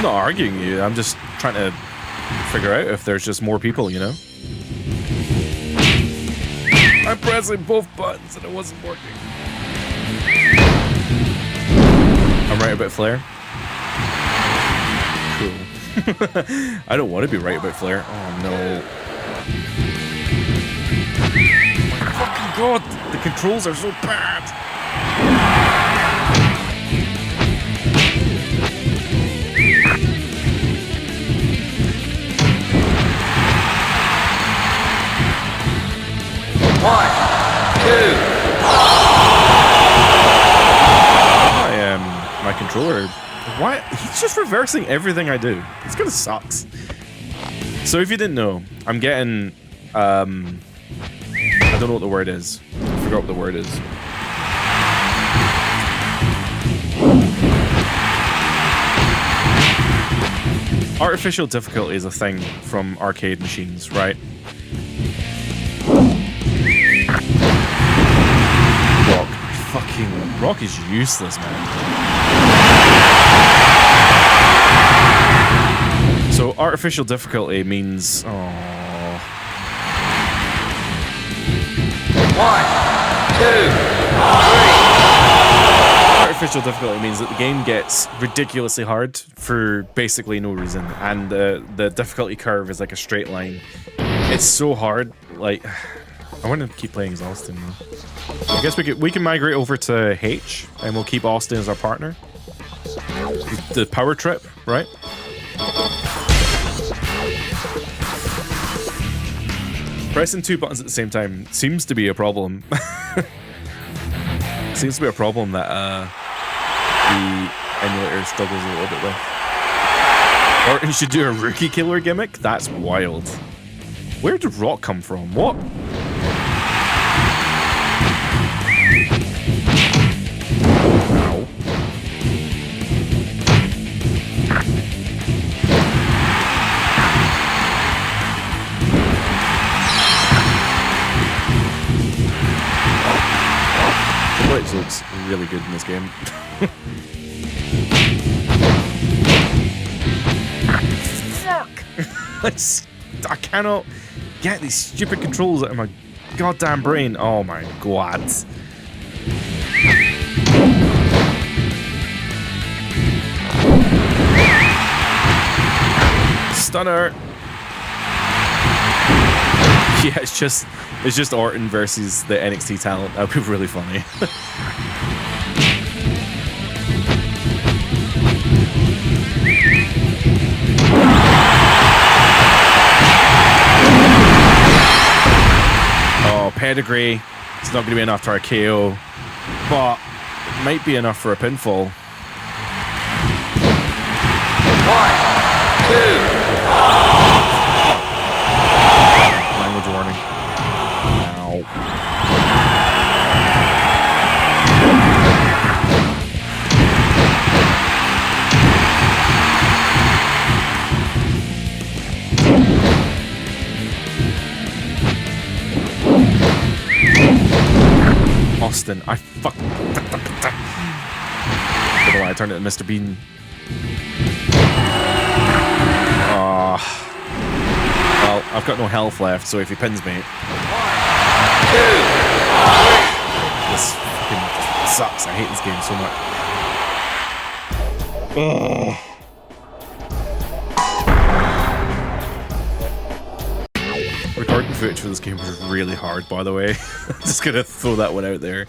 not arguing you. I'm just trying to figure out if there's just more people, you know? I'm pressing both buttons and it wasn't working. I'm right about Flair. Cool. I don't want to be right about Flair. Oh no. Oh my fucking god, the controls are so bad. One, two. My controller. Why? He's just reversing everything I do. It's kind of sucks. So if you didn't know, I'm getting. I don't know what the word is. I forgot what the word is. Artificial difficulty is a thing from arcade machines, right? Rock is useless, man. So artificial difficulty means One, two, three. Artificial difficulty means that the game gets ridiculously hard for basically no reason, and the difficulty curve is like a straight line. It's so hard, like. I want to keep playing as Austin. I guess we can migrate over to H, and we'll keep Austin as our partner. The power trip, right? Pressing two buttons at the same time seems to be a problem. Seems to be a problem that the emulator struggles a little bit with. Or you should do a rookie killer gimmick. That's wild. Where did Rock come from? What? Looks really good in this game. Fuck! I cannot get these stupid controls out of my goddamn brain. Oh my god. Stunner. Yeah, it's just Orton versus the NXT talent. That would be really funny. Oh, pedigree. It's not going to be enough for a KO, but it might be enough for a pinfall. One, two. Language warning. Ow. Austin, I fuck. I don't know why I turned it to Mr. Bean. Well, I've got no health left, so if he pins me... This fucking sucks. I hate this game so much. Recording footage for this game was really hard, by the way. I'm just gonna throw that one out there.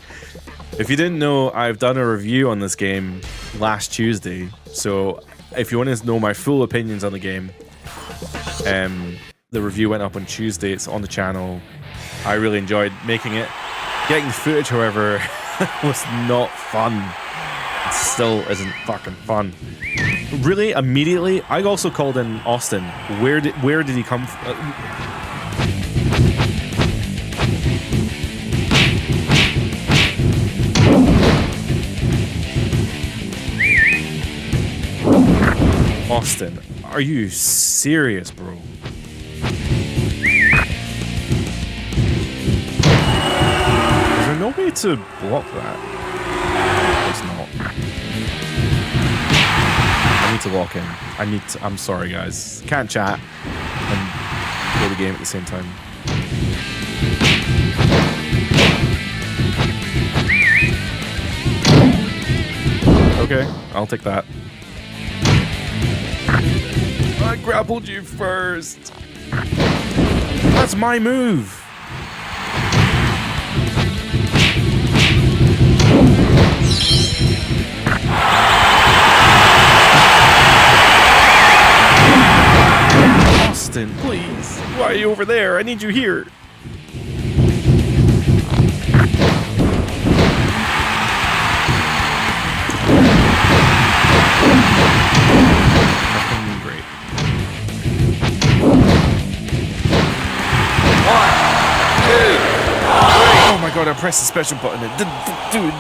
If you didn't know, I've done a review on this game last Tuesday, so if you want to know my full opinions on the game, the review went up on Tuesday. It's on the channel. I really enjoyed making it. Getting the footage, however, was not fun. It still isn't fucking fun. Really, immediately, I also called in Austin. Where did he come from? Austin, are you serious, bro? Is there no way to block that? There's not. I need to lock in. I'm sorry, guys. Can't chat and play the game at the same time. Okay, I'll take that. I grappled you first. That's my move. Austin, please. Why are you over there? I need you here. Nothing great. 1, 2, 3. Oh my god, I pressed the special button. It didn't do it.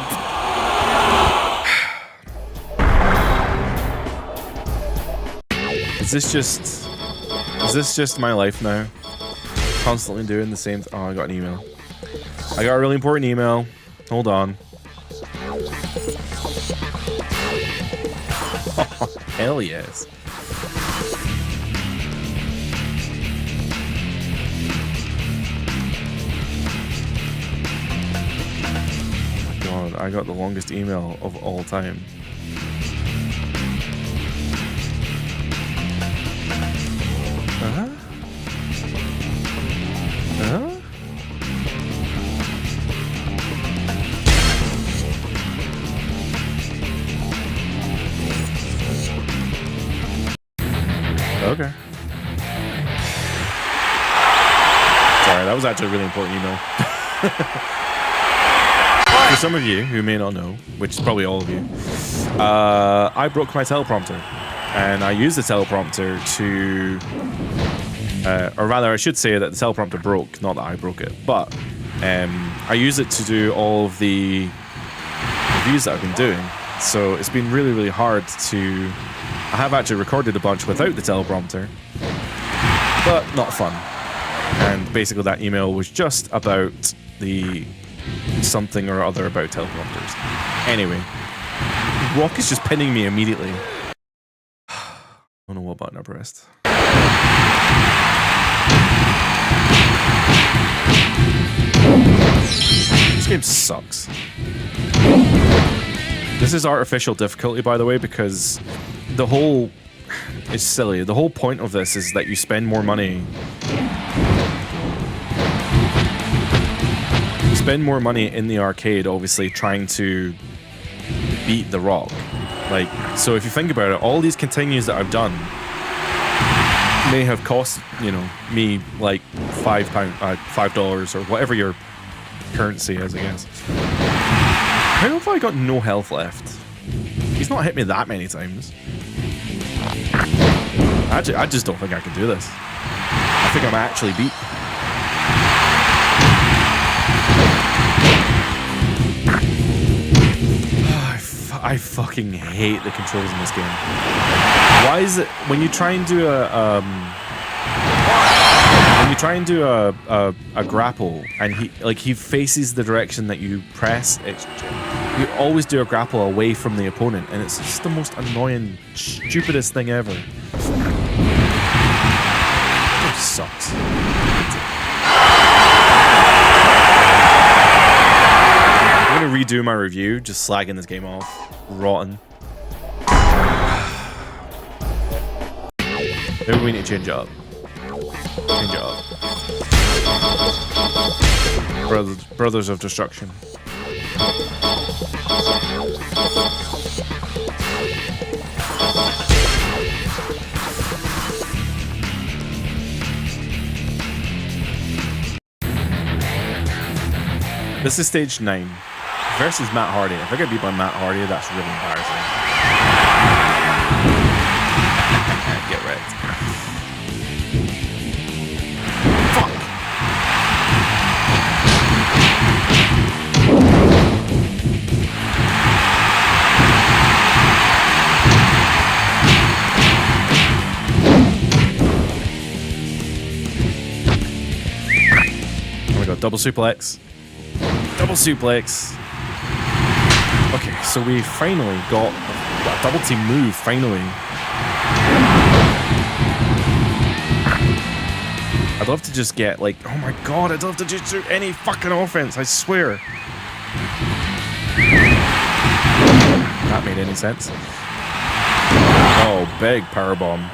Is this just my life now? Constantly doing the same oh, I got an email. I got a really important email. Hold on. Oh, hell yes. Oh my god, I got the longest email of all time. Okay. Sorry, that was actually a really important email. For some of you who may not know, which is probably all of you, I broke my teleprompter. And I used the teleprompter to... or rather, I should say that the teleprompter broke, not that I broke it. But I use it to do all of the reviews that I've been doing. So it's been really, really hard to... I have actually recorded a bunch without the teleprompter, but not fun. And basically that email was just about the something or other about teleprompters. Anyway, Rock is just pinning me immediately. I don't know what button I pressed. This game sucks. This is artificial difficulty, by the way, because the whole... It's silly. The whole point of this is that you spend more money. You spend more money in the arcade, obviously, trying to beat the Rock. Like, so if you think about it, all these continues that I've done may have cost, you know, me like $5 or whatever your currency is, I guess. How have I got no health left? He's not hit me that many times. I just don't think I can do this. I think I'm actually beat. I fucking hate the controls in this game. Why is it when you try and do a grapple and he faces the direction that you press, you always do a grapple away from the opponent, and it's just the most annoying, stupidest thing ever. It sucks. I'm gonna redo my review, just slagging this game off. Rotten. Maybe we need to change it up. Change it up. Brothers of Destruction. This is stage 9 versus Matt Hardy. If I get beat by Matt Hardy, that's really embarrassing. Get wrecked. Fuck. Oh my god, double suplex. Double suplex. Okay, so we finally got a double team move, finally. I'd love to just get like, oh my god, I'd love to just do any fucking offense, I swear. That made any sense. Oh, big powerbomb.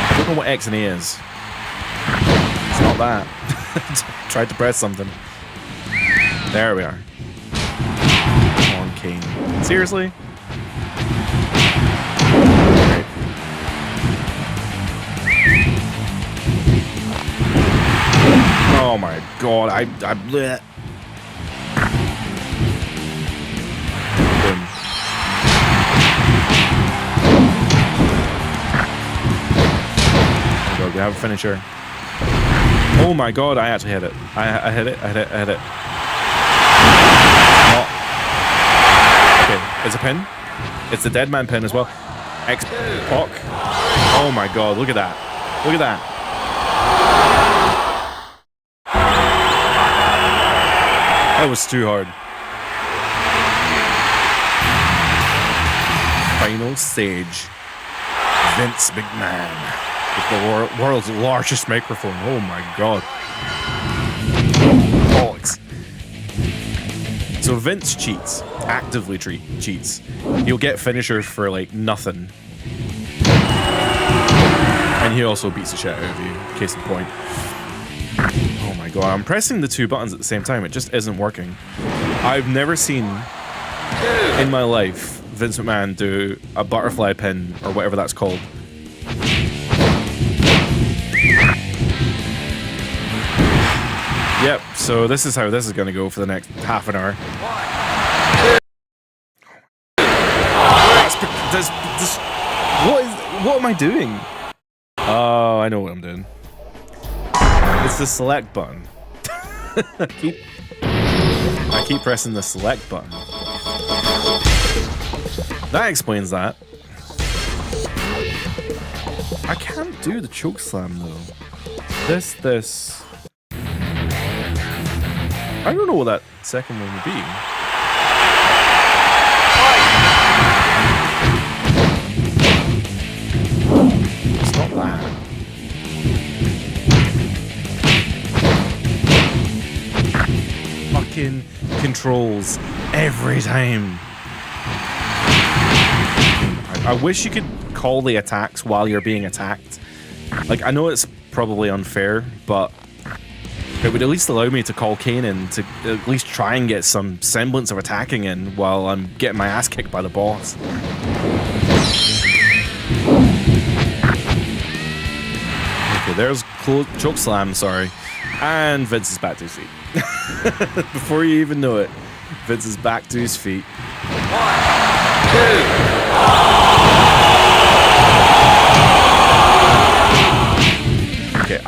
I don't know what X and A is. It's not that. Tried to press something. There we are. Come on, Kane. Seriously? Okay. Oh my god, I bleh. Boom. Oh god, we have a finisher. Oh my god, I actually hit it. I hit it, I hit it, I hit it. Oh. Okay, it's a pin. It's the dead man pin as well. X-Pac. Oh my god, look at that. Look at that. That was too hard. Final stage. Vince McMahon. With the world's largest microphone. Oh my god. Bollocks. So Vince cheats. Actively cheats. He'll get finishers for like nothing. And he also beats the shit out of you. Case in point. Oh my god, I'm pressing the two buttons at the same time. It just isn't working. I've never seen in my life Vince McMahon do a butterfly pin or whatever that's called. Yep, so this is how this is going to go for the next half an hour. What am I doing? Oh, I know what I'm doing. It's the select button. I keep pressing the select button. That explains that. I can't do the choke slam though. This. I don't know what that second one would be. It's not that. Fucking controls every time. I wish you could call the attacks while you're being attacked. Like, I know it's probably unfair, but it would at least allow me to call Kane in to at least try and get some semblance of attacking in while I'm getting my ass kicked by the boss. Okay, there's choke slam, sorry. And Vince is back to his feet. Before you even know it, Vince is back to his feet. 1, 2. Okay,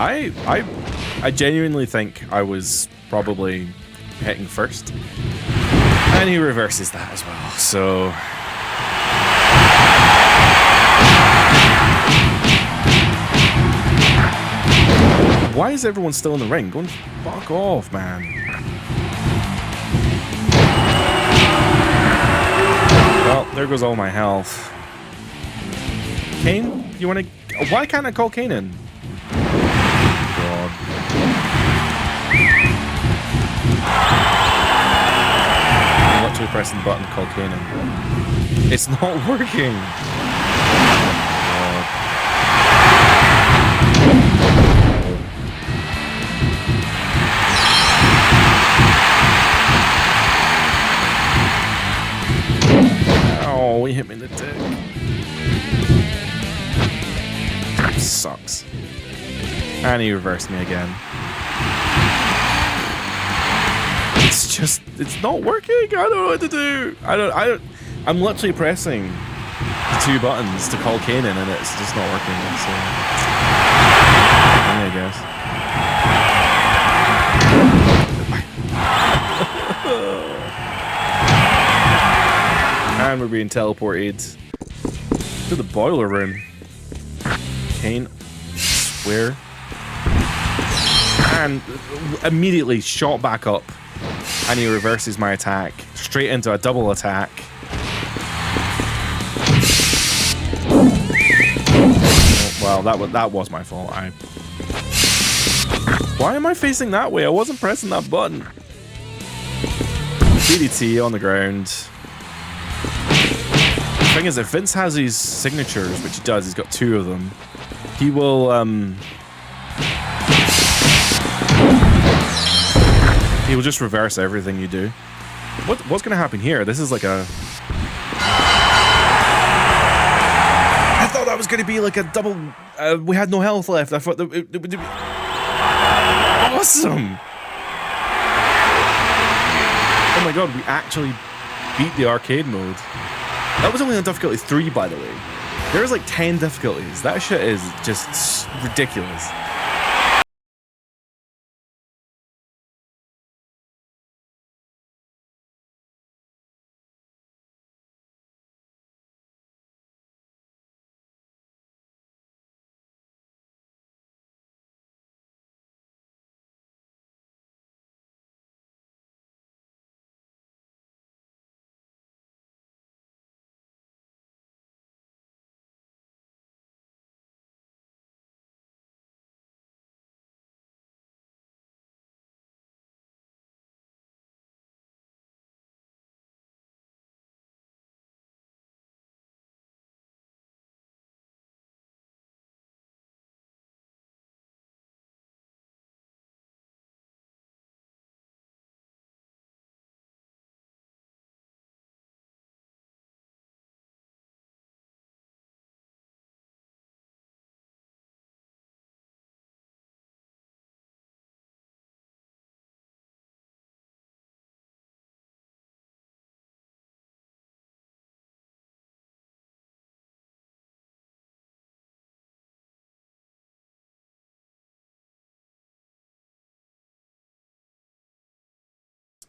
I genuinely think I was probably hitting first. And he reverses that as well, so... Why is everyone still in the ring? Go and fuck off, man. Well, there goes all my health. Kane, you wanna... Why can't I call Kane in? God. I'm literally pressing the button to call Kane in. It's not working. God. Oh, he hit me in the dick. That sucks. And he reversed me again. It's not working. I don't know what to do. I'm literally pressing the two buttons to call Kane in and it's just not working. So, I guess. And we're being teleported to the boiler room. Kane, where? And immediately shot back up. And he reverses my attack straight into a double attack. Well, that was my fault. Why am I facing that way? I wasn't pressing that button. DDT on the ground. The thing is, if Vince has his signatures, which he does, he's got 2 of them, he will just reverse everything you do. What's gonna happen here? This is like a... I thought that was gonna be like a double... we had no health left. I thought that it would be... Awesome! Oh my god, we actually beat the arcade mode. That was only on difficulty 3, by the way. There's like 10 difficulties. That shit is just ridiculous.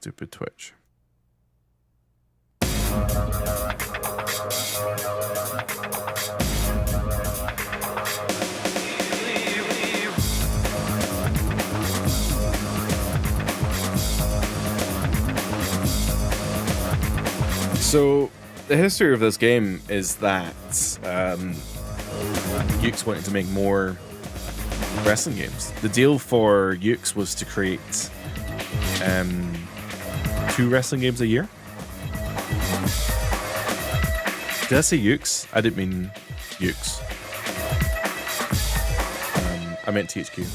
Stupid Twitch. So, the history of this game is that Yuke's wanted to make more wrestling games. The deal for Yuke's was to create 2 wrestling games a year. Did I say Yuke's? I didn't mean Yuke's. I meant THQ.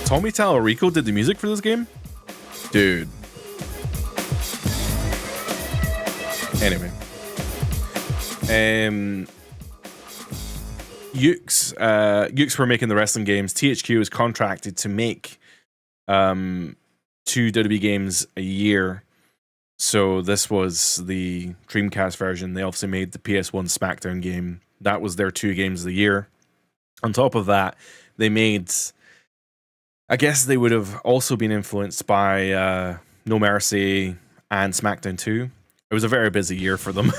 Tommy Tallarico did the music for this game? Dude. Anyway. Yuke's were making the wrestling games. THQ was contracted to make 2 WWE games a year. So this was the Dreamcast version. They obviously made the PS1 SmackDown game. That was their 2 games of the year. On top of that, they made... I guess they would have also been influenced by No Mercy and SmackDown 2. It was a very busy year for them.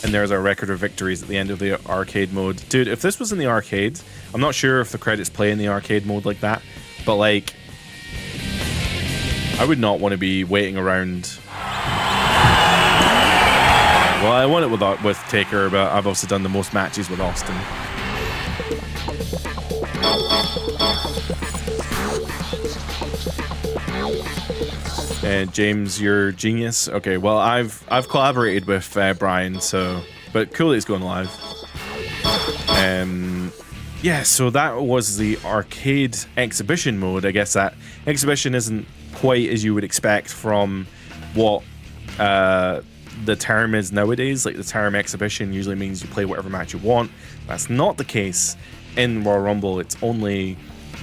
And there's our record of victories at the end of the arcade mode. Dude, if this was in the arcade, I'm not sure if the credits play in the arcade mode like that, but like, I would not want to be waiting around. Well, I won it with Taker, but I've also done the most matches with Austin. And James, you're genius. Okay, well, I've collaborated with Brian, so, but cool that it's going live. Yeah, so that was the arcade exhibition mode. I guess that exhibition isn't quite as you would expect from what the term is nowadays. Like, the term exhibition usually means you play whatever match you want. That's not the case in Royal Rumble. It's only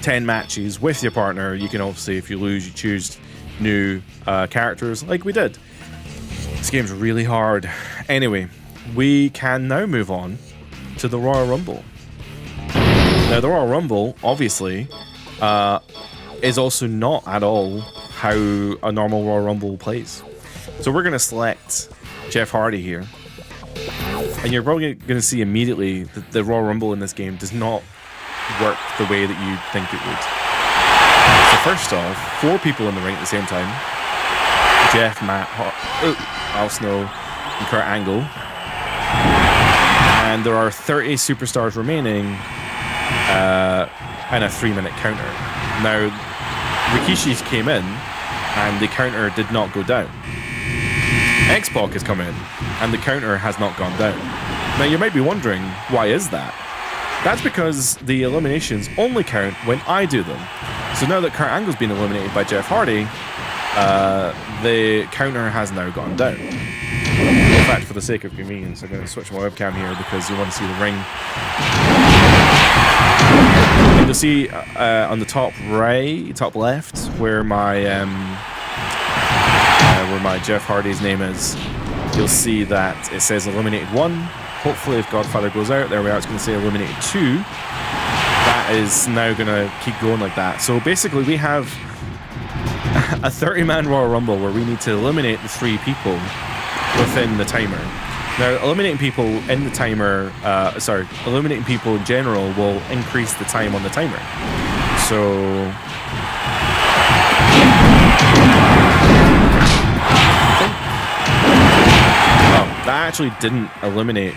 10 matches with your partner. You can obviously, if you lose, you choose new characters like we did. This game's really hard. Anyway, we can now move on to the Royal Rumble. Now, the Royal Rumble, obviously, is also not at all how a normal Royal Rumble plays. So we're going to select Jeff Hardy here. And you're probably going to see immediately that the Royal Rumble in this game does not work the way that you'd think it would. So first off, 4 people in the ring at the same time. Jeff, Matt, Al Snow, and Kurt Angle. And there are 30 superstars remaining and a 3-minute counter. Now, Rikishi's came in and the counter did not go down. X-Pac has come in and the counter has not gone down. Now, you might be wondering, why is that? That's because the eliminations only count when I do them. So now that Kurt Angle's been eliminated by Jeff Hardy, the counter has now gone down. In fact, for the sake of convenience, I'm going to switch my webcam here because you want to see the ring. And you'll see on the top right, top left, where my Jeff Hardy's name is, you'll see that it says eliminated 1. Hopefully, if Godfather goes out, there we are, it's going to say eliminated 2. That is now going to keep going like that. So basically, we have a 30-man Royal Rumble where we need to eliminate the 3 people within the timer. Now, eliminating people in the timer, eliminating people in general will increase the time on the timer. So that actually didn't eliminate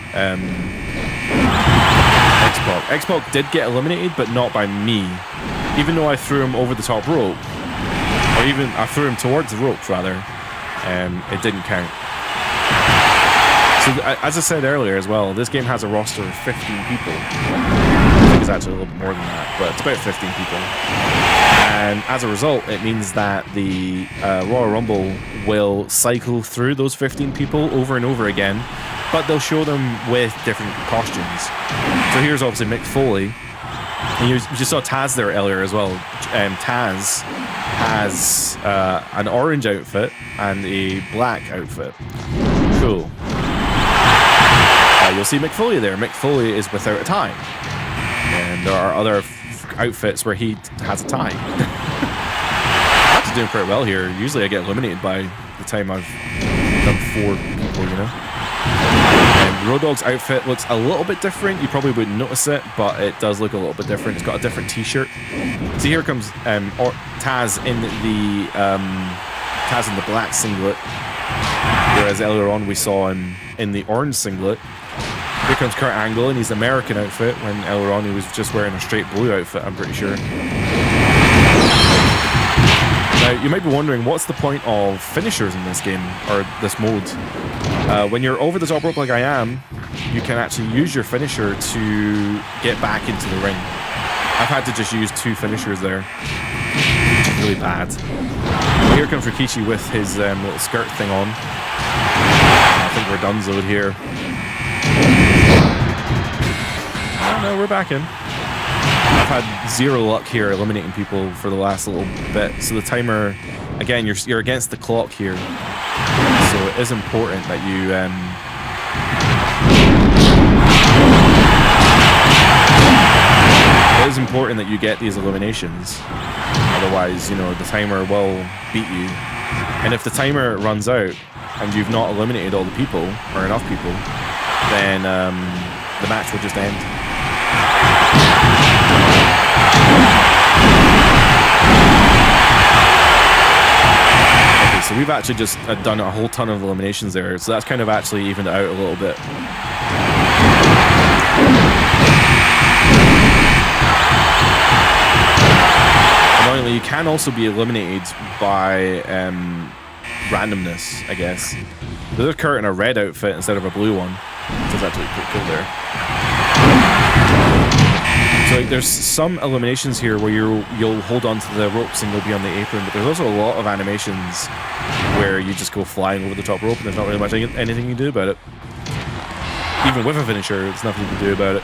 X-Pac. X-Pac did get eliminated, but not by me. Even though I threw him over the top rope, or even I threw him towards the ropes, rather, it didn't count. So, as I said earlier as well, this game has a roster of 15 people. I think it's actually a little bit more than that, but it's about 15 people. And as a result, it means that the Royal Rumble will cycle through those 15 people over and over again, but they'll show them with different costumes. So here's obviously Mick Foley. And you just saw Taz there earlier as well. Taz has an orange outfit and a black outfit. Cool. You'll see Mick Foley there. Mick Foley is without a tie. And there are other outfits where he has a tie. I'm actually doing pretty well here. Usually I get eliminated by the time I've done 4 people, you know. And Road Dogg's outfit looks a little bit different. You probably wouldn't notice it, but it does look a little bit different. It's got a different t-shirt. See, here comes Taz in the black singlet. Whereas earlier on we saw him in the orange singlet. Here comes Kurt Angle in his American outfit, when earlier on he was just wearing a straight blue outfit, I'm pretty sure. Now, you might be wondering, what's the point of finishers in this game, or this mode? When you're over the top rope like I am, you can actually use your finisher to get back into the ring. I've had to just use 2 finishers there. It's really bad. But here comes Rikishi with his little skirt thing on. I think we're donezoed here. Oh no, we're back in. I've had 0 luck here eliminating people for the last little bit. So the timer, again, you're against the clock here. So it is important that you get these eliminations. Otherwise, you know, the timer will beat you. And if the timer runs out and you've not eliminated all the people, or enough people, then the match will just end. Okay, so we've actually just done a whole ton of eliminations there, so that's kind of actually evened it out a little bit. Annoyingly, you can also be eliminated by randomness, I guess. There's Kurt in a red outfit instead of a blue one. That's actually pretty cool there. So like, there's some eliminations here where you'll hold on to the ropes and you'll be on the apron, but there's also a lot of animations where you just go flying over the top rope and there's not really much anything you can do about it. Even with a finisher, there's nothing you can do about it.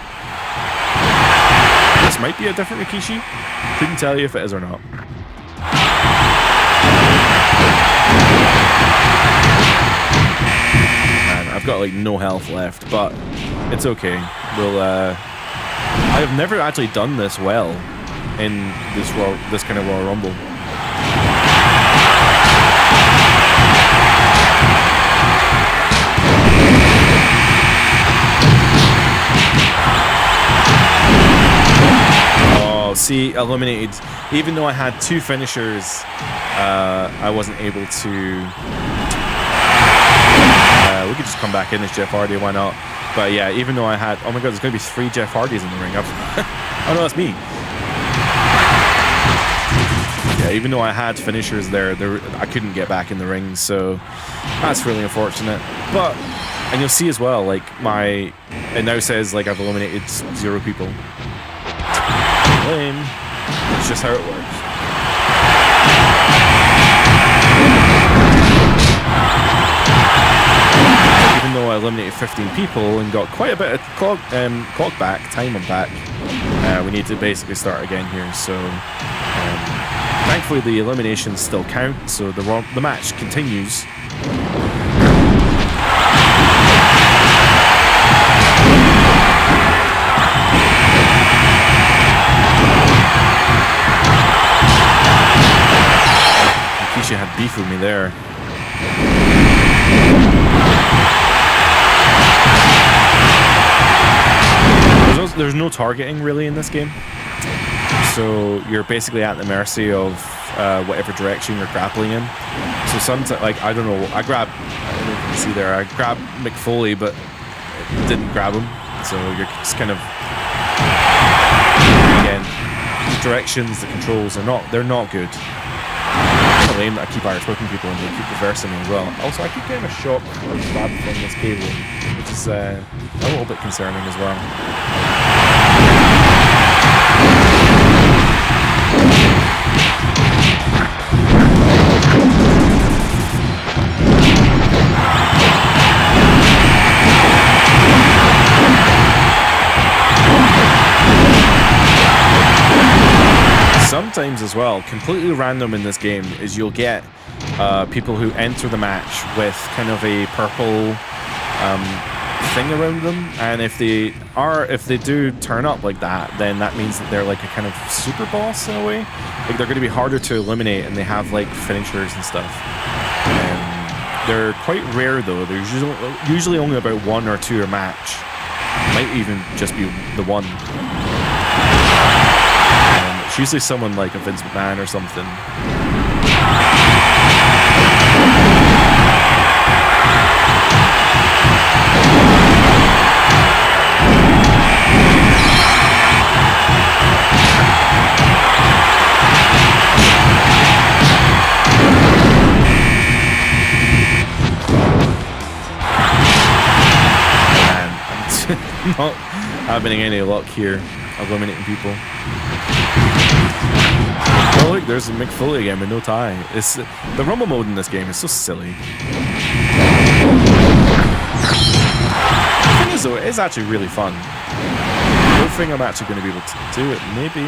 This might be a different Rikishi. Couldn't tell you if it is or not. I've got like no health left, but it's okay. We'll I have never actually done this well in this kind of Royal Rumble. see, eliminated. Even though I had 2 finishers, I wasn't able to. We could just come back in as Jeff Hardy, why not? But yeah, even though I had, oh my god, there's gonna be 3 Jeff Hardys in the ring. Oh no, that's me. Yeah, even though I had finishers there, I couldn't get back in the ring, so that's really unfortunate. But, and you'll see as well, like it now says like I've eliminated 0 people. Lame. It's just how it works. Even though I eliminated 15 people and got quite a bit of clock back, time on back, we need to basically start again here. So thankfully the eliminations still count, so the match continues. Rikishi had beef with me there. There's no targeting really in this game, so you're basically at the mercy of whatever direction you're grappling in. So sometimes, like, I don't know, I don't know if you can see there, I grabbed McFoley but didn't grab him, so you're just kind of, again, the directions, the controls are they're not good. It's lame that I keep Irish whipping people and they keep reversing me as well. Also, I keep getting a shock or stab from this cable, which is a little bit concerning as well. Sometimes as well, completely random in this game, is you'll get people who enter the match with kind of a purple thing around them, and if they do turn up like that, then that means that they're like a kind of super boss in a way. Like they're going to be harder to eliminate, and they have like finishers and stuff. They're quite rare though. There's usually only about 1 or 2 a match. Might even just be the one. It's usually someone like a Vince McMahon or something. Man, I'm not having any luck here, eliminating people. Oh look, there's a McFoley again with no tie. It's the rumble mode in this game is so silly. The thing is though, it is actually really fun. I don't think I'm actually going to be able to do it. Maybe.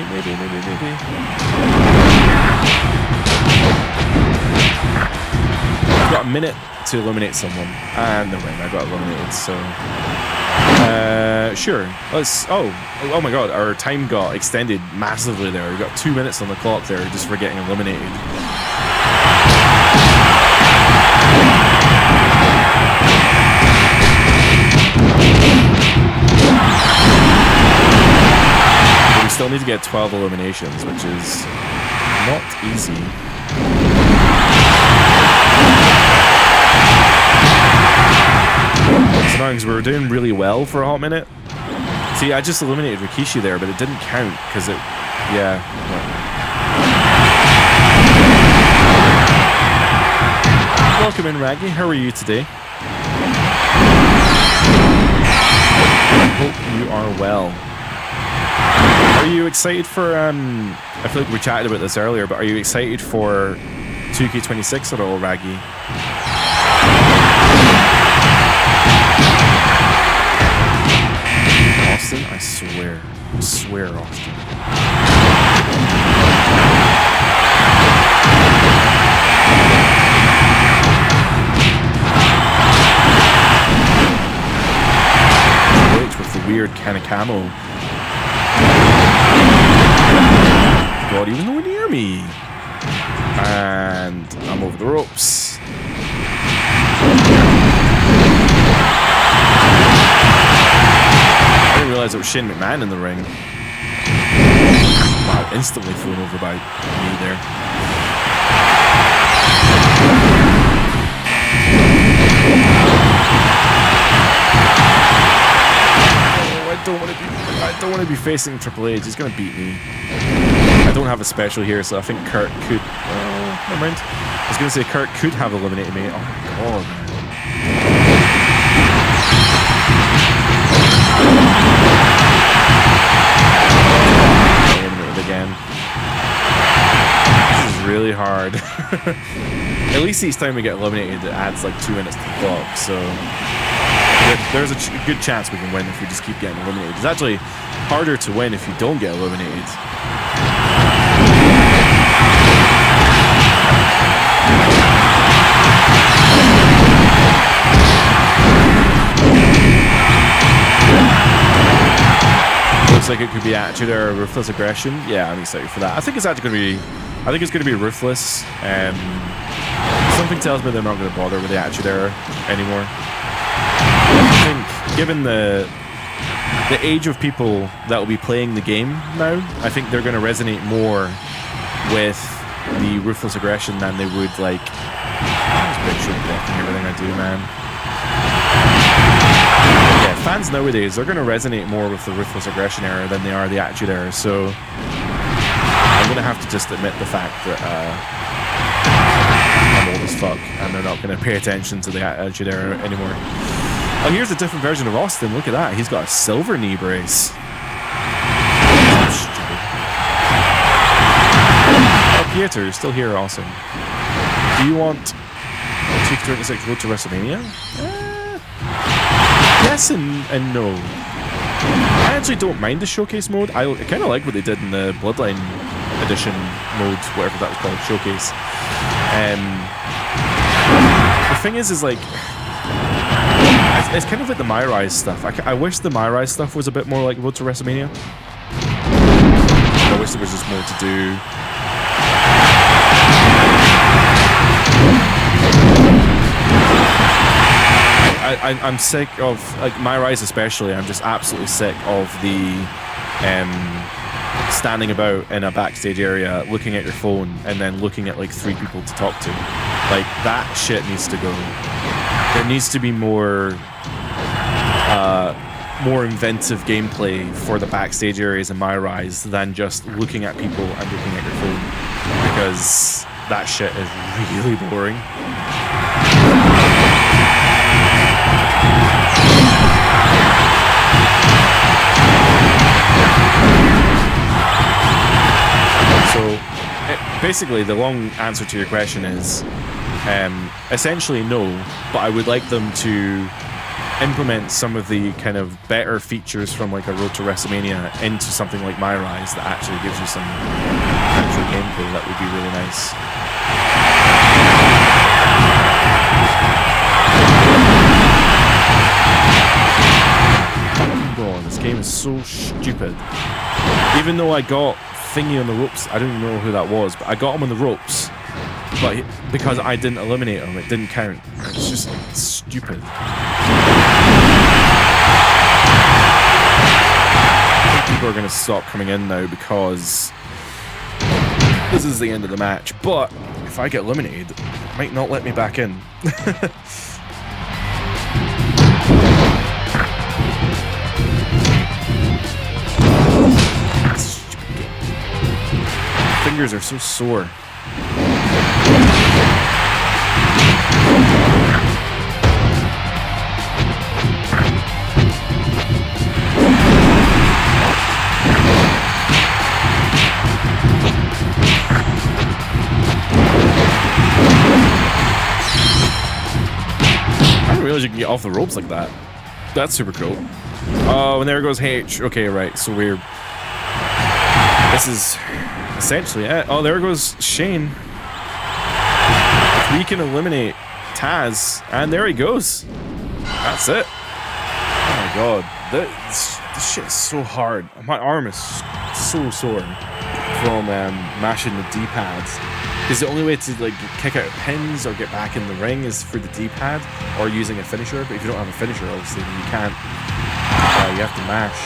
I've got a minute to eliminate someone, and no way, I got eliminated. So, sure. Let's. Oh my God! Our time got extended massively there. We got 2 minutes on the clock there just for getting eliminated. But we still need to get 12 eliminations, which is not easy. It's annoying because we were doing really well for a hot minute. See, I just eliminated Rikishi there, but it didn't count because it... Yeah. Welcome in, Raggy. How are you today? I hope you are well. Are you excited for... I feel like we chatted about this earlier, but are you excited for 2K26 at all, Raggy? Austin, I swear, Austin. Wait with the weird kind of camo. God, he was nowhere near me. And I'm over the ropes. I didn't realize it was Shane McMahon in the ring. Wow, instantly thrown over by me there. I don't want to be facing Triple H. He's gonna beat me. I don't have a special here, so I think Kurt could. Oh, never mind. I was gonna say Kurt could have eliminated me. Oh my god. Eliminated again. This is really hard. At least each time we get eliminated, it adds like 2 minutes to the clock. So there's a good chance we can win if we just keep getting eliminated. It's actually harder to win if you don't get eliminated. Looks like it could be Attitude Era, Ruthless Aggression. Yeah, I'm excited for that. I think it's actually going to be. I think it's going to be Ruthless. Something tells me they're not going to bother with the Attitude Era anymore. I think, given the age of people that will be playing the game now, I think they're going to resonate more with the Ruthless Aggression than they would like. Big show blocking everything I do, man. Yeah, fans nowadays, they're going to resonate more with the Ruthless Aggression era than they are the Attitude Era. So I'm going to have to just admit the fact that I'm old as fuck, and they're not going to pay attention to the Attitude Era anymore. Oh, here's a different version of Austin. Look at that. He's got a silver knee brace. Stupid. Oh, Pieter, you're still here. Awesome. Do you want 2K26 Road to WrestleMania? Yes and no. I actually don't mind the showcase mode. I kind of like what they did in the Bloodline Edition mode, whatever that was called, showcase. The thing is like, it's kind of like the MyRise stuff. I wish the MyRise stuff was a bit more like Road to WrestleMania. I wish there was just more to do. I'm sick of, like, MyRise especially. I'm just absolutely sick of the standing about in a backstage area, looking at your phone, and then looking at like 3 people to talk to. Like, that shit needs to go. There needs to be more inventive gameplay for the backstage areas in MyRise than just looking at people and looking at your phone, because that shit is really boring. So, basically, the long answer to your question is essentially no, but I would like them to implement some of the kind of better features from like a Road to WrestleMania into something like MyRise that actually gives you some actual gameplay. That would be really nice. Oh, this game is so stupid. Even though I got Thingy on the ropes, I don't even know who that was, but I got him on the ropes, but because I didn't eliminate him, it didn't count. It's just stupid. I think people are going to stop coming in now because this is the end of the match, but if I get eliminated, it might not let me back in. Fingers are so sore. I didn't realize you can get off the ropes like that. That's super cool. Oh, and there goes H. Okay, right. So we're. This is essentially it. Oh, there goes Shane. We can eliminate Taz, and there he goes. That's it. Oh my god, this shit is so hard. My arm is so sore from mashing the D-pads. Because the only way to like kick out pins or get back in the ring is through the D-pad or using a finisher. But if you don't have a finisher, obviously, then you can't. You have to mash.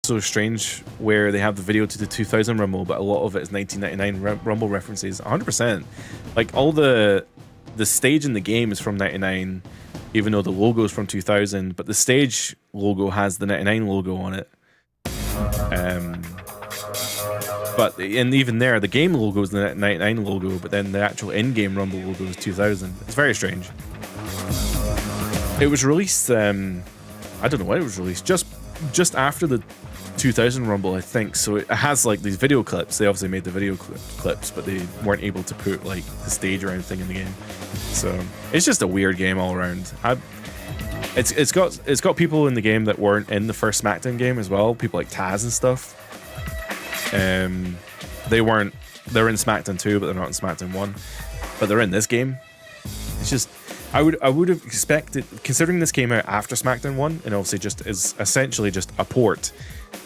so strange where they have the video to the 2000 Rumble, but a lot of it is 1999 Rumble references. 100%. Like all the stage in the game is from 99, even though the logo is from 2000, but the stage logo has the 99 logo on it. But even there, the game logo is the 99 logo, but then the actual in-game Rumble logo is 2000. It's very strange. It was released, I don't know when it was released, just after the 2000 Rumble, I think. So it has like these video clips. They obviously made the video clips, but they weren't able to put like the stage or anything in the game. So it's just a weird game all around. It's got people in the game that weren't in the first SmackDown game as well. People like Taz and stuff. They're in SmackDown 2, but they're not in SmackDown 1. But they're in this game. It's just I would have expected, considering this came out after SmackDown 1 and obviously just is essentially just a port.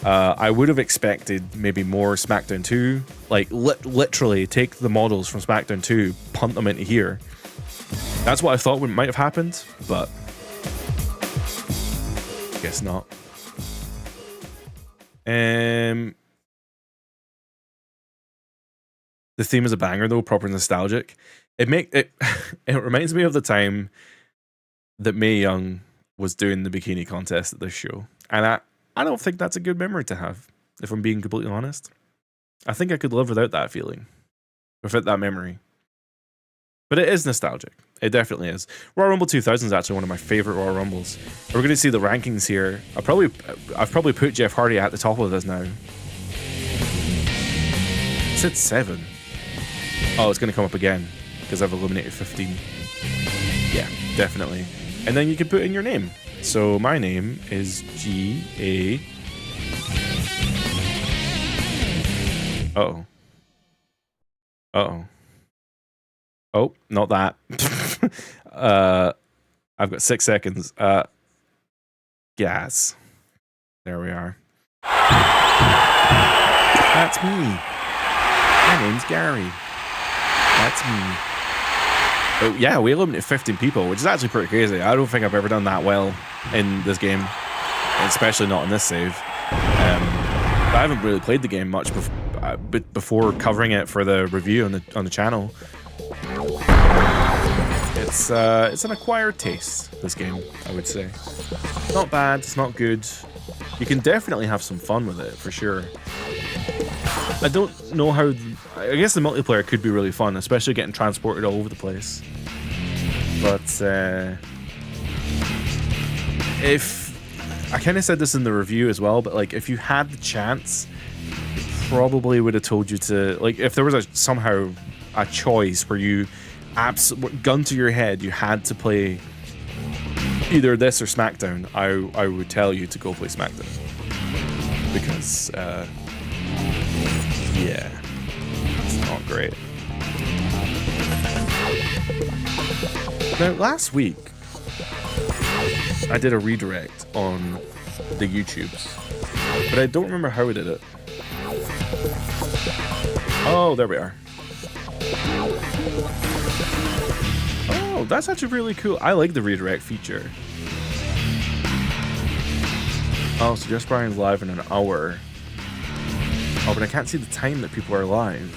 I would have expected maybe more SmackDown 2, like literally take the models from SmackDown 2, punt them into here. That's what I thought might have happened, but I guess not. The theme is a banger though, proper nostalgic. It reminds me of the time that Mae Young was doing the bikini contest at this show, and I don't think that's a good memory to have, if I'm being completely honest. I think I could live without that feeling, without that memory. But it is nostalgic. It definitely is. Royal Rumble 2000 is actually one of my favorite Royal Rumbles. We're going to see the rankings here. I've probably put Jeff Hardy at the top of this now. It's at 7. Oh, it's going to come up again because I've eliminated 15. Yeah, definitely. And then you can put in your name. So my name is G-A... Uh-oh. Uh-oh. Oh, not that. I've got 6 seconds. Gas. There we are. That's me. My name's Gary. That's me. Oh, yeah, we eliminated 15 people, which is actually pretty crazy. I don't think I've ever done that well in this game, especially not in this save. I haven't really played the game much before covering it for the review on the channel. It's an acquired taste, this game, I would say. It's not bad, it's not good. You can definitely have some fun with it, for sure. I don't know how... I guess the multiplayer could be really fun, especially getting transported all over the place. But, if... I kind of said this in the review as well, but, like, if you had the chance, it probably would have told you to... Like, if there was somehow a choice where you... gun to your head, you had to play either this or SmackDown, I would tell you to go play SmackDown. Because, yeah, it's not great. Now, last week, I did a redirect on the YouTubes, but I don't remember how I did it. Oh, there we are. Oh, that's actually really cool. I like the redirect feature. Oh, so Just Brian's live in an hour. Oh, but I can't see the time that people are live.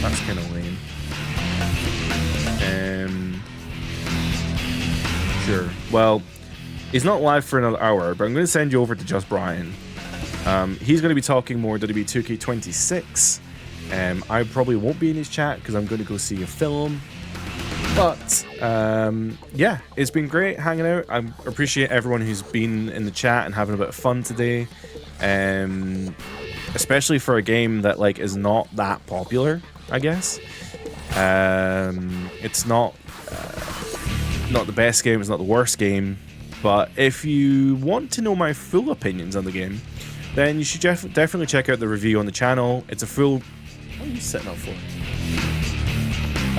That's kind of lame. Sure. Well, he's not live for another hour, but I'm going to send you over to Just Brian. He's going to be talking more WWE 2K26. I probably won't be in his chat because I'm going to go see a film. But, yeah, it's been great hanging out. I appreciate everyone who's been in the chat and having a bit of fun today. Especially for a game that, like, is not that popular, I guess. It's not the best game, it's not the worst game. But if you want to know my full opinions on the game, then you should definitely check out the review on the channel. It's a full... What are you setting up for?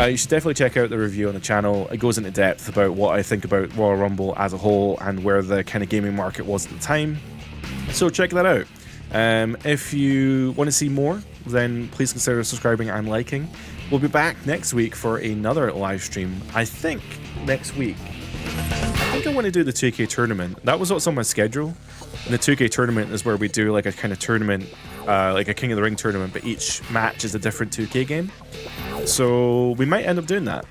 You should definitely check out the review on the channel. It goes into depth about what I think about Royal Rumble as a whole and where the kind of gaming market was at the time. So check that out. If you want to see more, then please consider subscribing and liking. We'll be back next week for another live stream. I think next week. think I want to do the 2K tournament. That was what's on my schedule. And the 2K tournament is where we do like a kind of tournament, like a King of the Ring tournament, but each match is a different 2K game. So we might end up doing that.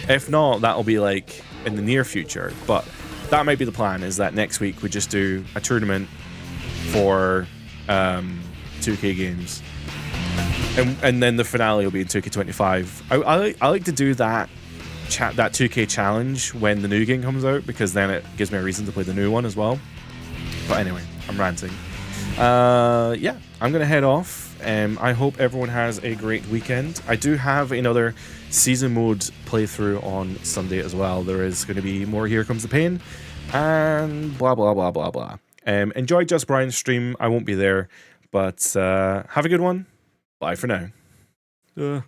If not, that'll be like in the near future. But that might be the plan, is that next week we just do a tournament for 2K games. And then the finale will be in 2K25. I like to do that 2K challenge when the new game comes out, because then it gives me a reason to play the new one as well. But anyway, I'm ranting. Yeah, I'm gonna head off. I hope everyone has a great weekend. I do have another season mode playthrough on Sunday as well. There is going to be more Here Comes the Pain and blah blah blah blah blah. Enjoy Just Brian's stream. I won't be there, but have a good one. Bye for now.